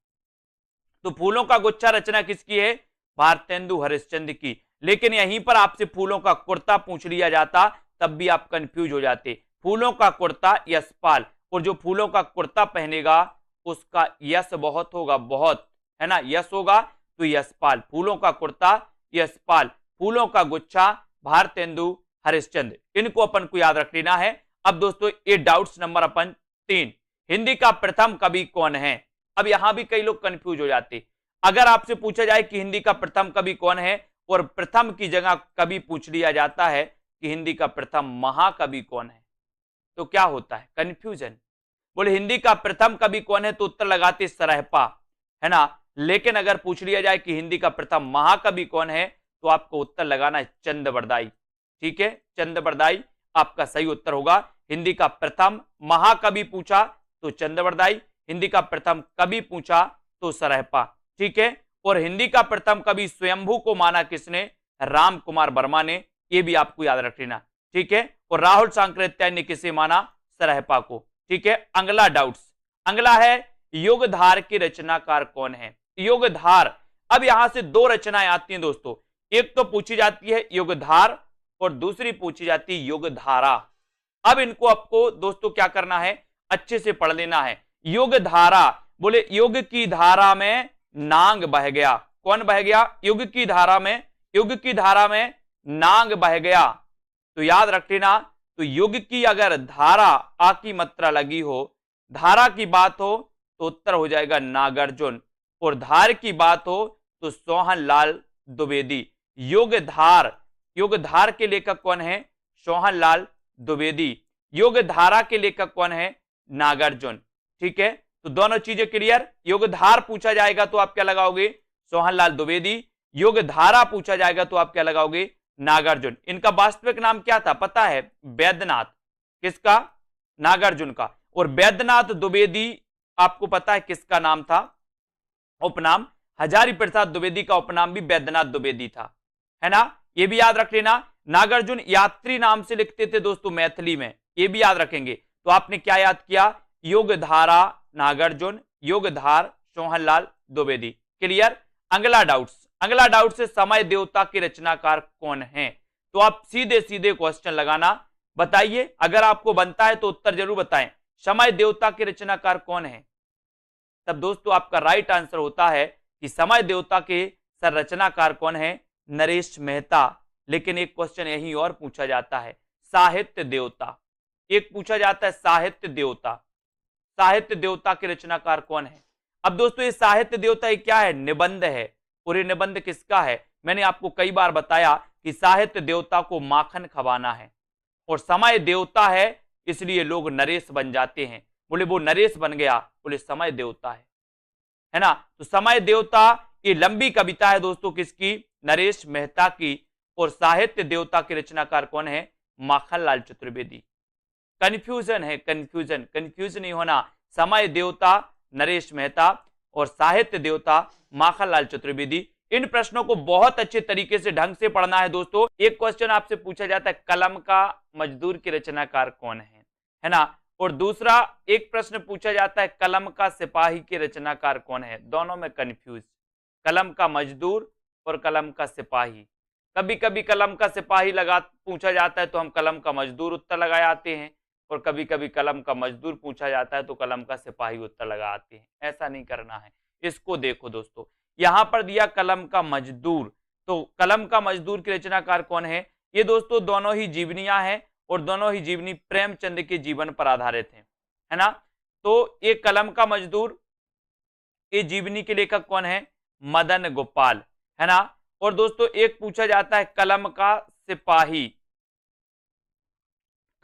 A: तो फूलों का गुच्छा रचना किसकी है? भारतेंदु हरिश्चंद्र की। लेकिन यहीं पर आपसे फूलों का कुर्ता पूछ लिया जाता, तब भी आप कंफ्यूज हो जाते। फूलों का कुर्ता यशपाल, और जो फूलों का कुर्ता पहनेगा उसका यश बहुत होगा, बहुत, है ना, यश होगा, तो यशपाल। फूलों का कुर्ता यशपाल, फूलों का गुच्छा भारतेंदु हरिश्चंद्र। इनको अपन को याद रख लेना है। अब दोस्तों ये डाउट्स नंबर अपन 3, हिंदी का प्रथम कवि कौन है? अब यहां भी कई लोग कंफ्यूज हो जाते। अगर आपसे पूछा जाए कि हिंदी का प्रथम कवि कौन है, और प्रथम की जगह कवि पूछ लिया जाता है कि हिंदी का प्रथम महाकवि कौन है, तो क्या होता है? कंफ्यूजन। बोले हिंदी का प्रथम कवि कौन है, तो उत्तर लगाते सरहपा, है ना। लेकिन अगर पूछ लिया जाए कि हिंदी का प्रथम महाकवि कौन है, तो आपको उत्तर लगाना है चंद्रबरदाई, ठीक है। चंद्रबरदाई आपका सही उत्तर होगा। हिंदी का प्रथम महाकवि पूछा तो चंद्रबरदाई, हिंदी का प्रथम कवि पूछा तो सरहपा, ठीक है। और हिंदी का प्रथम कवि स्वयंभू को माना किसने? राम कुमार वर्मा ने। यह भी आपको याद रख लेना, ठीक है। और राहुल सांकृत्यायन ने किसे माना? सरहपा को, ठीक है। अगला डाउट्स, अगला है युगधार की रचनाकार कौन है? युगधार, अब यहां से 2 रचनाएं आती हैं दोस्तों। एक तो पूछी जाती है युगधार और दूसरी पूछी जाती है युगधारा। अब इनको आपको दोस्तों क्या करना है? अच्छे से पढ़ लेना है। युगधारा, बोले युग की धारा में नांग बह गया। कौन बह गया? युग की धारा में, युग की धारा में नांग बह गया। तो याद रख लेना, तो युग की अगर धारा आ की मात्रा लगी हो, धारा की बात हो तो उत्तर हो जाएगा नागार्जुन, और धार की बात हो तो सोहनलाल द्विवेदी। युगधार, युगधार के लेखक कौन है? सोहनलाल द्विवेदी। युगधारा के लेखक कौन है? नागार्जुन, ठीक है। तो दोनों चीजें क्लियर। युगधार पूछा जाएगा तो आप क्या लगाओगे? सोहनलाल द्विवेदी। युगधारा पूछा जाएगा तो आप क्या लगाओगे? नागार्जुन। इनका वास्तविक नाम क्या था पता है? वैद्यनाथ। किसका? नागार्जुन का। और वैद्यनाथ द्विवेदी आपको पता है किसका नाम था? उपनाम हजारी प्रसाद द्विवेदी का उपनाम भी वैद्यनाथ द्विवेदी था, है ना। ये भी याद रख लेना। नागार्जुन यात्री नाम से लिखते थे दोस्तों मैथिली में, ये भी याद रखेंगे। तो आपने क्या याद किया? युगधारा नागार्जुन, युगधार सोहनलाल द्विवेदी। क्लियर। अगला डाउट्स, अगला डाउट से समय देवता के रचनाकार कौन है? तो आप सीधे सीधे क्वेश्चन लगाना, बताइए। अगर आपको बनता है तो उत्तर जरूर बताएं, समय देवता के रचनाकार कौन है? तब दोस्तों आपका राइट आंसर होता है कि समय देवता के संरचनाकार कौन है? नरेश मेहता। लेकिन एक क्वेश्चन यही और पूछा जाता है, साहित्य देवता। एक पूछा जाता है साहित्य देवता, साहित्य देवता के रचनाकार कौन है? अब दोस्तों ये साहित्य देवता क्या है? निबंध है। और ये निबंध किसका है? मैंने आपको कई बार बताया कि साहित्य देवता को माखन खवाना है और समय देवता है इसलिए लोग नरेश बन जाते हैं। बोले वो नरेश बन गया, बोले समय देवता है ना। तो समय देवता ये लंबी कविता है दोस्तों किसकी, नरेश मेहता की। और साहित्य देवता के रचनाकार कौन है, माखनलाल चतुर्वेदी। कंफ्यूजन है, कंफ्यूज नहीं होना। समय देवता नरेश मेहता और साहित्य देवता माखनलाल चतुर्वेदी। इन प्रश्नों को बहुत अच्छे तरीके से ढंग से पढ़ना है दोस्तों। एक क्वेश्चन आपसे पूछा जाता है कलम का मजदूर के रचनाकार कौन है ना। और दूसरा एक प्रश्न पूछा जाता है कलम का सिपाही के रचनाकार कौन है। दोनों में कंफ्यूज, कलम का मजदूर और कलम का सिपाही। कभी कभी कलम का सिपाही लगा पूछा जाता है तो हम कलम का मजदूर उत्तर लगा आते हैं, और कभी कभी कलम का मजदूर पूछा जाता है तो कलम का सिपाही उत्तर लगा आते हैं। ऐसा नहीं करना है। इसको देखो दोस्तों, यहां पर दिया कलम का मजदूर, तो कलम का मजदूर के रचनाकार कौन है। ये दोस्तों दोनों ही जीवनियां हैं और दोनों ही जीवनी प्रेमचंद के जीवन पर आधारित है ना। तो ये कलम का मजदूर ये जीवनी के लेखक कौन है, मदन गोपाल, है ना। और दोस्तों एक पूछा जाता है कलम का सिपाही,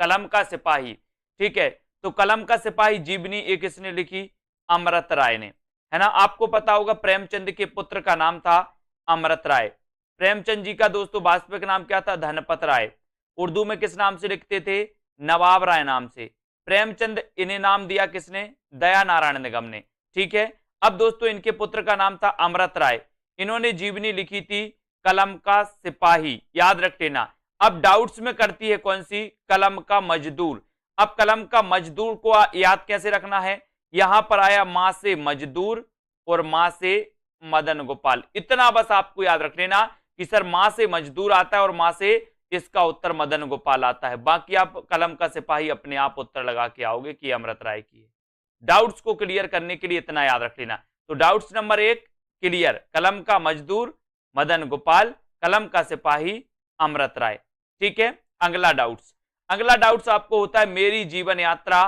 A: कलम का सिपाही, ठीक है। तो कलम का सिपाही जीवनी एक किसने लिखी, अमृत राय ने, है ना। आपको पता होगा प्रेमचंद के पुत्र का नाम था अमृत राय। प्रेमचंद जी का दोस्तों वास्तविक नाम क्या था, धनपत राय। उर्दू में किस नाम से लिखते थे, नवाब राय नाम से। प्रेमचंद इन्हें नाम दिया किसने, दया नारायण निगम ने, ठीक है। अब दोस्तों इनके पुत्र का नाम था अमृत राय। इन्होंने जीवनी लिखी थी कलम का सिपाही, याद रख लेना। अब डाउट्स में करती है कौन सी, कलम का मजदूर। अब कलम का मजदूर को याद कैसे रखना है, यहां पर आया मां से मजदूर और मां से मदन गोपाल। इतना बस आपको याद रख लेना कि सर मां से मजदूर आता है और मां से इसका उत्तर मदन गोपाल आता है। बाकी आप कलम का सिपाही अपने आप उत्तर लगा के आओगे कि अमृत राय की है। डाउट्स को क्लियर करने के लिए इतना याद रख लेना। तो डाउट्स नंबर 1 क्लियर, कलम का मजदूर मदन गोपाल, कलम का सिपाही अमृत राय, ठीक है। अगला डाउट्स आपको होता है मेरी जीवन यात्रा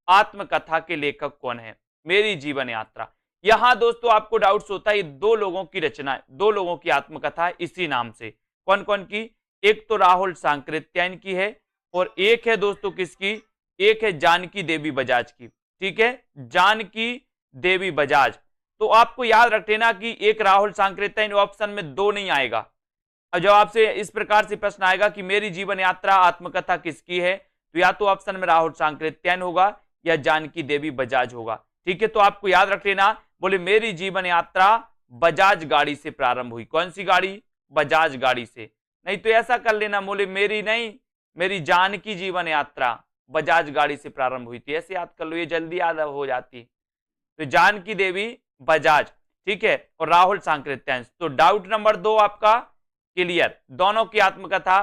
A: आत्मकथा के लेखक कौन है, मेरी जीवन यात्रा। यहां दोस्तों आपको डाउट्स होता है दो लोगों की रचना है, दो लोगों की आत्मकथा है इसी नाम से। कौन कौन की, एक तो राहुल सांकृत्यायन की है और एक है दोस्तों किसकी, एक है जानकी देवी बजाज की, ठीक है, जानकी देवी बजाज। तो आपको याद रख लेना कि एक राहुल सांकृत्यायन ऑप्शन में 2 नहीं आएगा। अब जब आपसे इस प्रकार से प्रश्न आएगा कि मेरी जीवन यात्रा आत्मकथा किसकी है, तो या तो ऑप्शन में राहुल सांकृत्यायन होगा या जानकी देवी बजाज होगा, ठीक है। तो आपको याद रख लेना, बोले मेरी जीवन यात्रा बजाज गाड़ी से प्रारंभ हुई। कौन सी गाड़ी, बजाज गाड़ी से। नहीं तो ऐसा कर लेना, बोले मेरी नहीं, मेरी जानकी जीवन यात्रा बजाज गाड़ी से प्रारंभ हुई थी, ऐसे याद कर लो, ये जल्दी याद हो जाती। तो जानकी देवी बजाज, ठीक है, और राहुल सांकृत्यायन। तो डाउट नंबर 2 आपका क्लियर, दोनों की आत्मकथा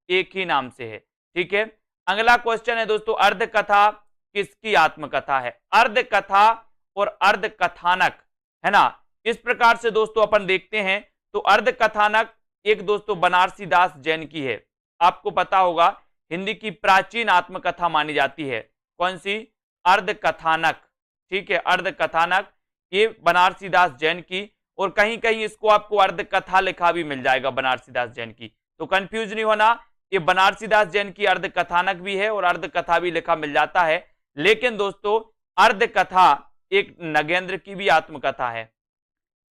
A: एक ही नाम से है, ठीक है। अगला क्वेश्चन है दोस्तों अर्ध कथा किसकी आत्मकथा है, अर्ध कथा और अर्ध कथानक, है ना। इस प्रकार से दोस्तों अपन देखते हैं तो अर्ध कथानक एक दोस्तों बनारसी दास जैन की है। आपको पता होगा हिंदी की प्राचीन आत्मकथा मानी जाती है, कौन सी, अर्ध कथानक, ठीक है, अर्ध कथानक ये बनारसी दास जैन की। और कहीं कहीं इसको आपको अर्ध कथा लिखा भी मिल जाएगा बनारसी दास जैन की, तो कंफ्यूज नहीं होना, ये बनारसी दास जैन की अर्ध कथानक भी है और अर्ध कथा भी लिखा मिल जाता है। लेकिन दोस्तों अर्ध कथा एक नगेंद्र की भी आत्मकथा है।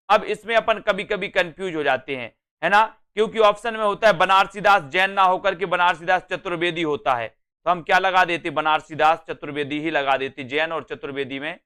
A: अब इसमें अपन कभी कभी कंफ्यूज हो जाते हैं, है ना, क्योंकि ऑप्शन में होता है बनारसी दास जैन ना होकर के बनारसी दास चतुर्वेदी होता है, तो हम क्या लगा देते, बनारसी दास चतुर्वेदी ही लगा देते, जैन और चतुर्वेदी में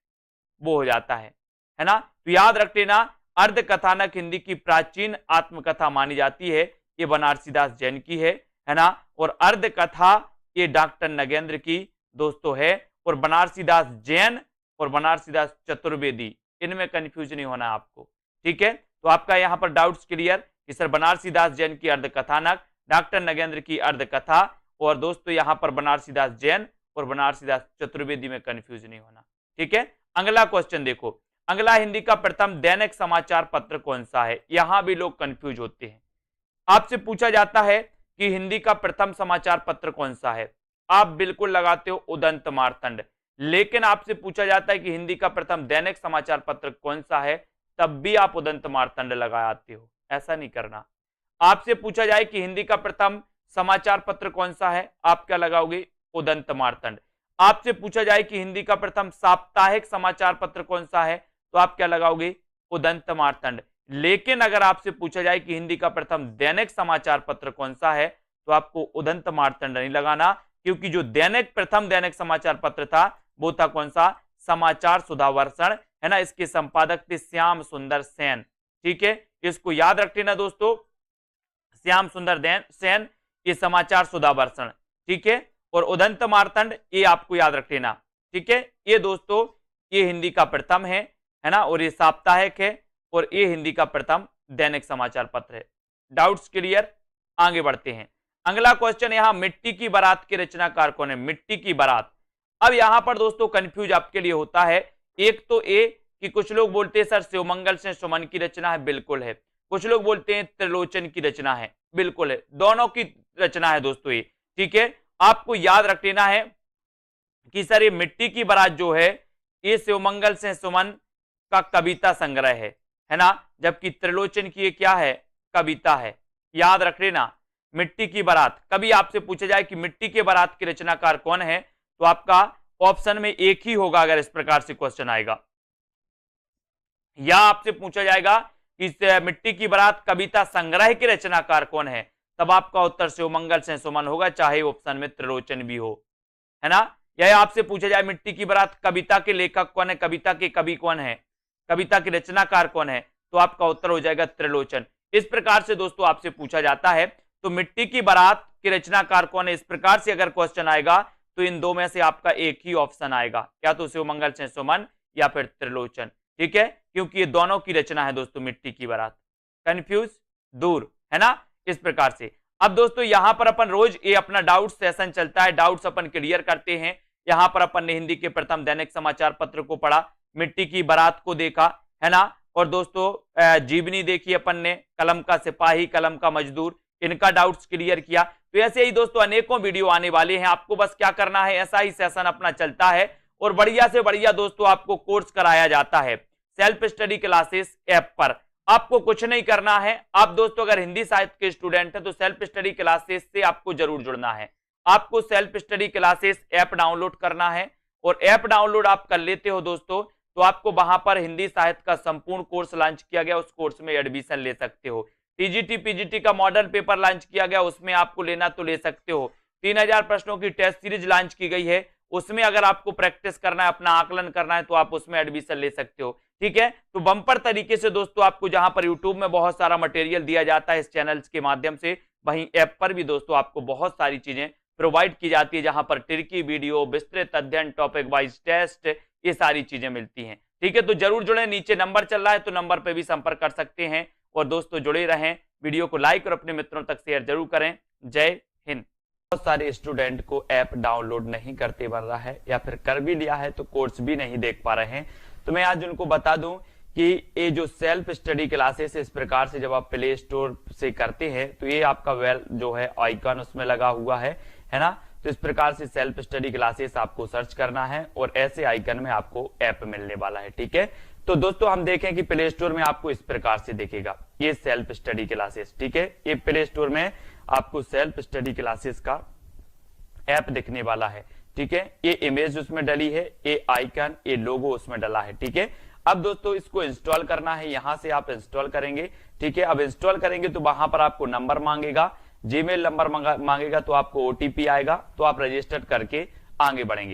A: वो हो जाता है ना। तो याद रख लेना अर्ध कथानक हिंदी की प्राचीन आत्मकथा मानी जाती है, ये बनारसी दास जैन की है ना। और अर्ध कथा ये डॉक्टर नगेंद्र की दोस्तों है। और बनारसी दास जैन और बनारसी दास चतुर्वेदी इनमें कंफ्यूज नहीं होना आपको, ठीक है। तो आपका यहां पर डाउट्स क्लियर कि सर बनारसी दास जैन की अर्ध कथानक, डॉक्टर नगेंद्र की अर्ध कथा, और दोस्तों यहां पर बनारसी दास जैन और बनारसी दास चतुर्वेदी में कंफ्यूज नहीं होना, ठीक है। अगला क्वेश्चन देखो, अगला हिंदी का प्रथम दैनिक समाचार पत्र कौन सा है, यहां भी लोग कंफ्यूज होते हैं। आपसे पूछा जाता है कि हिंदी का प्रथम समाचार पत्र कौन सा है, आप बिल्कुल लगाते हो उदंत मार्तंड। लेकिन आपसे पूछा जाता है कि हिंदी का प्रथम दैनिक समाचार पत्र कौन सा है, तब भी आप उदंत मार्तंड लगा आते हो, ऐसा नहीं करना। आपसे पूछा जाए कि हिंदी का प्रथम समाचार पत्र कौन सा है, आप क्या लगाओगे, उदंत मार्तंड। आपसे पूछा जाए कि हिंदी का प्रथम साप्ताहिक समाचार पत्र कौन सा है, तो आप क्या लगाओगे, उदंत मार्तंड। लेकिन अगर आपसे पूछा जाए कि हिंदी का प्रथम दैनिक समाचार पत्र कौन सा है, तो आपको उदंत मार्तंड नहीं लगाना, क्योंकि जो प्रथम दैनिक समाचार पत्र था वो था कौन सा, समाचार सुधावर्षण, है ना। इसके संपादक थे श्याम सुंदर सेन। ठीक है, इसको याद रख लेना दोस्तों, श्याम सुंदर सेन, ये समाचार सुधावर्षण। ठीक है, और उदंत मार्तंड ये आपको याद रख लेना। ठीक है, ये दोस्तों ये हिंदी का प्रथम है ना, और ये साप्ताहिक है, और ये हिंदी का प्रथम दैनिक समाचार पत्र है। डाउट्स क्लियर, आगे बढ़ते हैं। अगला क्वेश्चन यहां, मिट्टी की बारात के रचनाकार कौन है, मिट्टी की बारात। अब यहां पर दोस्तों कंफ्यूज आपके लिए होता है, एक तो ए कि कुछ लोग बोलते हैं सर शिवमंगल से सुमन की रचना है, बिल्कुल है। कुछ लोग बोलते हैं त्रिलोचन की रचना है, बिल्कुल है। दोनों की रचना है दोस्तों ये। ठीक है, आपको याद रख लेना है कि सर ये मिट्टी की बारात जो है ये शिवमंगल से सुमन का कविता संग्रह है ना, जबकि त्रिलोचन की ये क्या है, कविता है। याद रख लेना, मिट्टी की बारात। कभी आपसे पूछा जाए कि मिट्टी की बारात के रचनाकार कौन है, तो आपका ऑप्शन में एक ही होगा अगर इस प्रकार से क्वेश्चन आएगा। या आपसे पूछा जाएगा कि मिट्टी की बारात कविता संग्रह के रचनाकार कौन है, तब आपका उत्तर शिवमंगल से सुमन होगा, चाहे ऑप्शन में त्रिलोचन भी हो, है ना। या आपसे पूछा जाए मिट्टी की बारात कविता के लेखक कौन है, कविता के कवि कौन है, कविता के रचनाकार कौन है, तो आपका उत्तर हो जाएगा त्रिलोचन। इस प्रकार से दोस्तों आपसे पूछा जाता है, तो मिट्टी की बारात के रचनाकार कौन है, इस प्रकार से अगर क्वेश्चन आएगा तो इन दो में से आपका एक ही ऑप्शन आएगा, क्या तो शिवमंगल से सुमन या फिर त्रिलोचन। ठीक है, क्योंकि ये दोनों की रचना है दोस्तों मिट्टी की बारात। कंफ्यूज दूर, है ना, इस प्रकार से। अब दोस्तों यहां पर अपन रोज ये अपना डाउट सेशन चलता है, डाउट्स अपन क्लियर करते हैं। यहां पर अपन ने हिंदी के प्रथम दैनिक समाचार पत्र को पढ़ा, मिट्टी की बारात को देखा, है ना, और दोस्तों जीवनी देखी अपन ने, कलम का सिपाही, कलम का मजदूर, इनका डाउट्स क्लियर किया। तो ऐसे ही दोस्तों अनेकों वीडियो आने वाले हैं, आपको बस क्या करना है, ऐसा ही सेशन अपना चलता है और बढ़िया से बढ़िया दोस्तों आपको कोर्स कराया जाता है सेल्फ स्टडी क्लासेस ऐप पर। आपको कुछ नहीं करना है, आप दोस्तों अगर हिंदी साहित्य के स्टूडेंट हैं तो सेल्फ स्टडी क्लासेस से आपको जरूर जुड़ना है। आपको self study classes app download करना है, और ऐप डाउनलोड आप कर लेते हो दोस्तों, तो आपको वहां पर हिंदी साहित्य का संपूर्ण कोर्स लॉन्च किया गया, उस कोर्स में एडमिशन ले सकते हो। टीजीटी पीजीटी का मॉडल पेपर लॉन्च किया गया, उसमें आपको लेना तो ले सकते हो। 3000 प्रश्नों की टेस्ट सीरीज लॉन्च की गई है, उसमें अगर आपको प्रैक्टिस करना है, अपना आकलन करना है, तो आप उसमें एडमिशन ले सकते हो। ठीक है, तो बम्पर तरीके से दोस्तों आपको जहां पर यूट्यूब में बहुत सारा मटेरियल दिया जाता है इस चैनल्स के माध्यम से, वहीं ऐप पर भी दोस्तों आपको बहुत सारी चीजें प्रोवाइड की जाती है, जहां पर ट्रिकी वीडियो, विस्तृत अध्ययन, टॉपिक वाइज टेस्ट, ये सारी चीजें मिलती हैं। ठीक है, तो जरूर जुड़े, नीचे नंबर चल रहा है तो नंबर पे भी संपर्क कर सकते हैं। और दोस्तों जुड़े रहें, वीडियो को लाइक और अपने मित्रों तक शेयर जरूर करें। जय हिंद। बहुत सारे स्टूडेंट को ऐप डाउनलोड नहीं करते बन रहा है, या फिर कर भी लिया है तो कोर्स भी नहीं देख पा रहे हैं, तो मैं आज उनको बता दूं कि ये जो सेल्फ स्टडी क्लासेस इस प्रकार से जब आप प्ले स्टोर से करते हैं तो ये आपका वेल जो है आइकन उसमें लगा हुआ है ना। तो इस प्रकार से सेल्फ स्टडी क्लासेस आपको सर्च करना है और ऐसे आइकन में आपको ऐप मिलने वाला है। ठीक है, तो दोस्तों हम देखें कि प्ले स्टोर में आपको इस प्रकार से दिखेगा ये सेल्फ स्टडी क्लासेस। ठीक है, ये प्ले स्टोर में आपको सेल्फ स्टडी क्लासेस का ऐप दिखने वाला है। ठीक है, ये इमेज उसमें डली है, ये आइकन, ये लोगो उसमें डला है। ठीक है, अब दोस्तों इसको इंस्टॉल करना है, यहां से आप इंस्टॉल करेंगे। ठीक है, अब इंस्टॉल करेंगे तो वहां पर आपको नंबर मांगेगा, जीमेल नंबर मांगेगा, तो आपको ओटीपी आएगा, तो आप रजिस्टर करके आगे बढ़ेंगे।